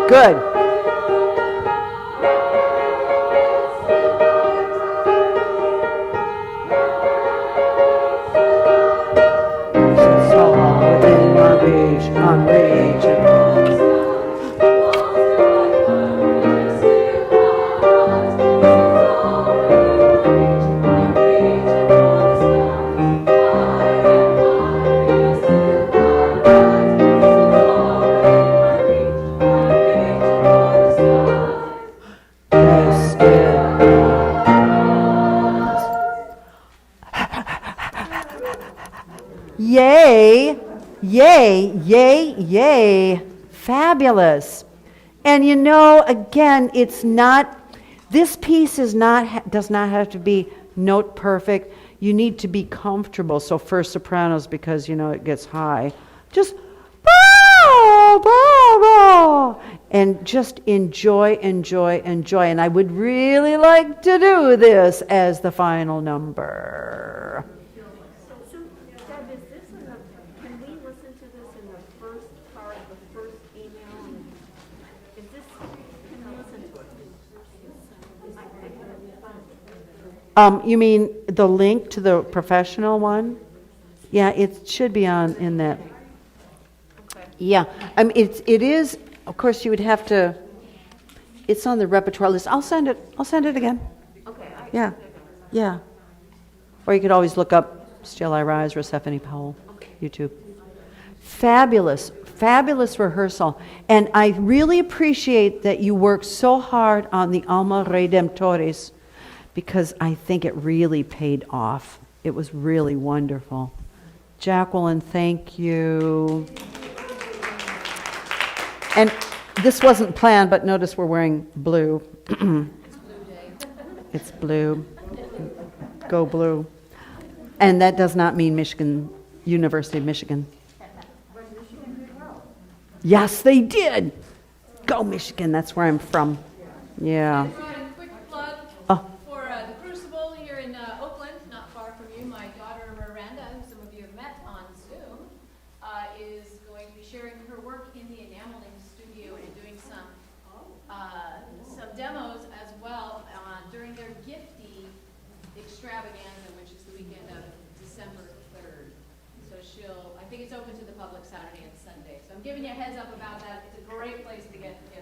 Good. So within our reach, unreachable. Yay, yay, yay, yay. Fabulous. And you know, again, it's not, this piece is not, does not have to be note perfect. You need to be comfortable. So first sopranos, because you know it gets high, just bow, bow, bow, and just enjoy, enjoy, enjoy. And I would really like to do this as the final number. So, Deb, is this in the, can we listen to this in the first part, the first email? Is this, can I listen to it? You mean the link to the professional one? Yeah, it should be on in that. Yeah, I mean, it is, of course, you would have to, it's on the repertoire list. I'll send it again. Okay. Yeah, yeah. Or you could always look up Still I Rise, Persephone Powell, YouTube. Fabulous, fabulous rehearsal. And I really appreciate that you worked so hard on the Alma Redemptoris, because I think it really paid off. It was really wonderful. Jacqueline, thank you. And this wasn't planned, but notice we're wearing blue. It's blue. Go blue. And that does not mean Michigan, University of Michigan. Yes, they did. Go Michigan, that's where I'm from. Yeah. A quick plug Oh. for the Crucible here in Oakland, not far from you. My daughter Miranda, who some of you have met on Zoom, is going to be sharing her work in the enameling studio and doing some demos as well during their Gifty extravaganza, which is the weekend of December 3rd. So I think it's open to the public Saturday and Sunday. So I'm giving you a heads up about that. It's a great place to get together.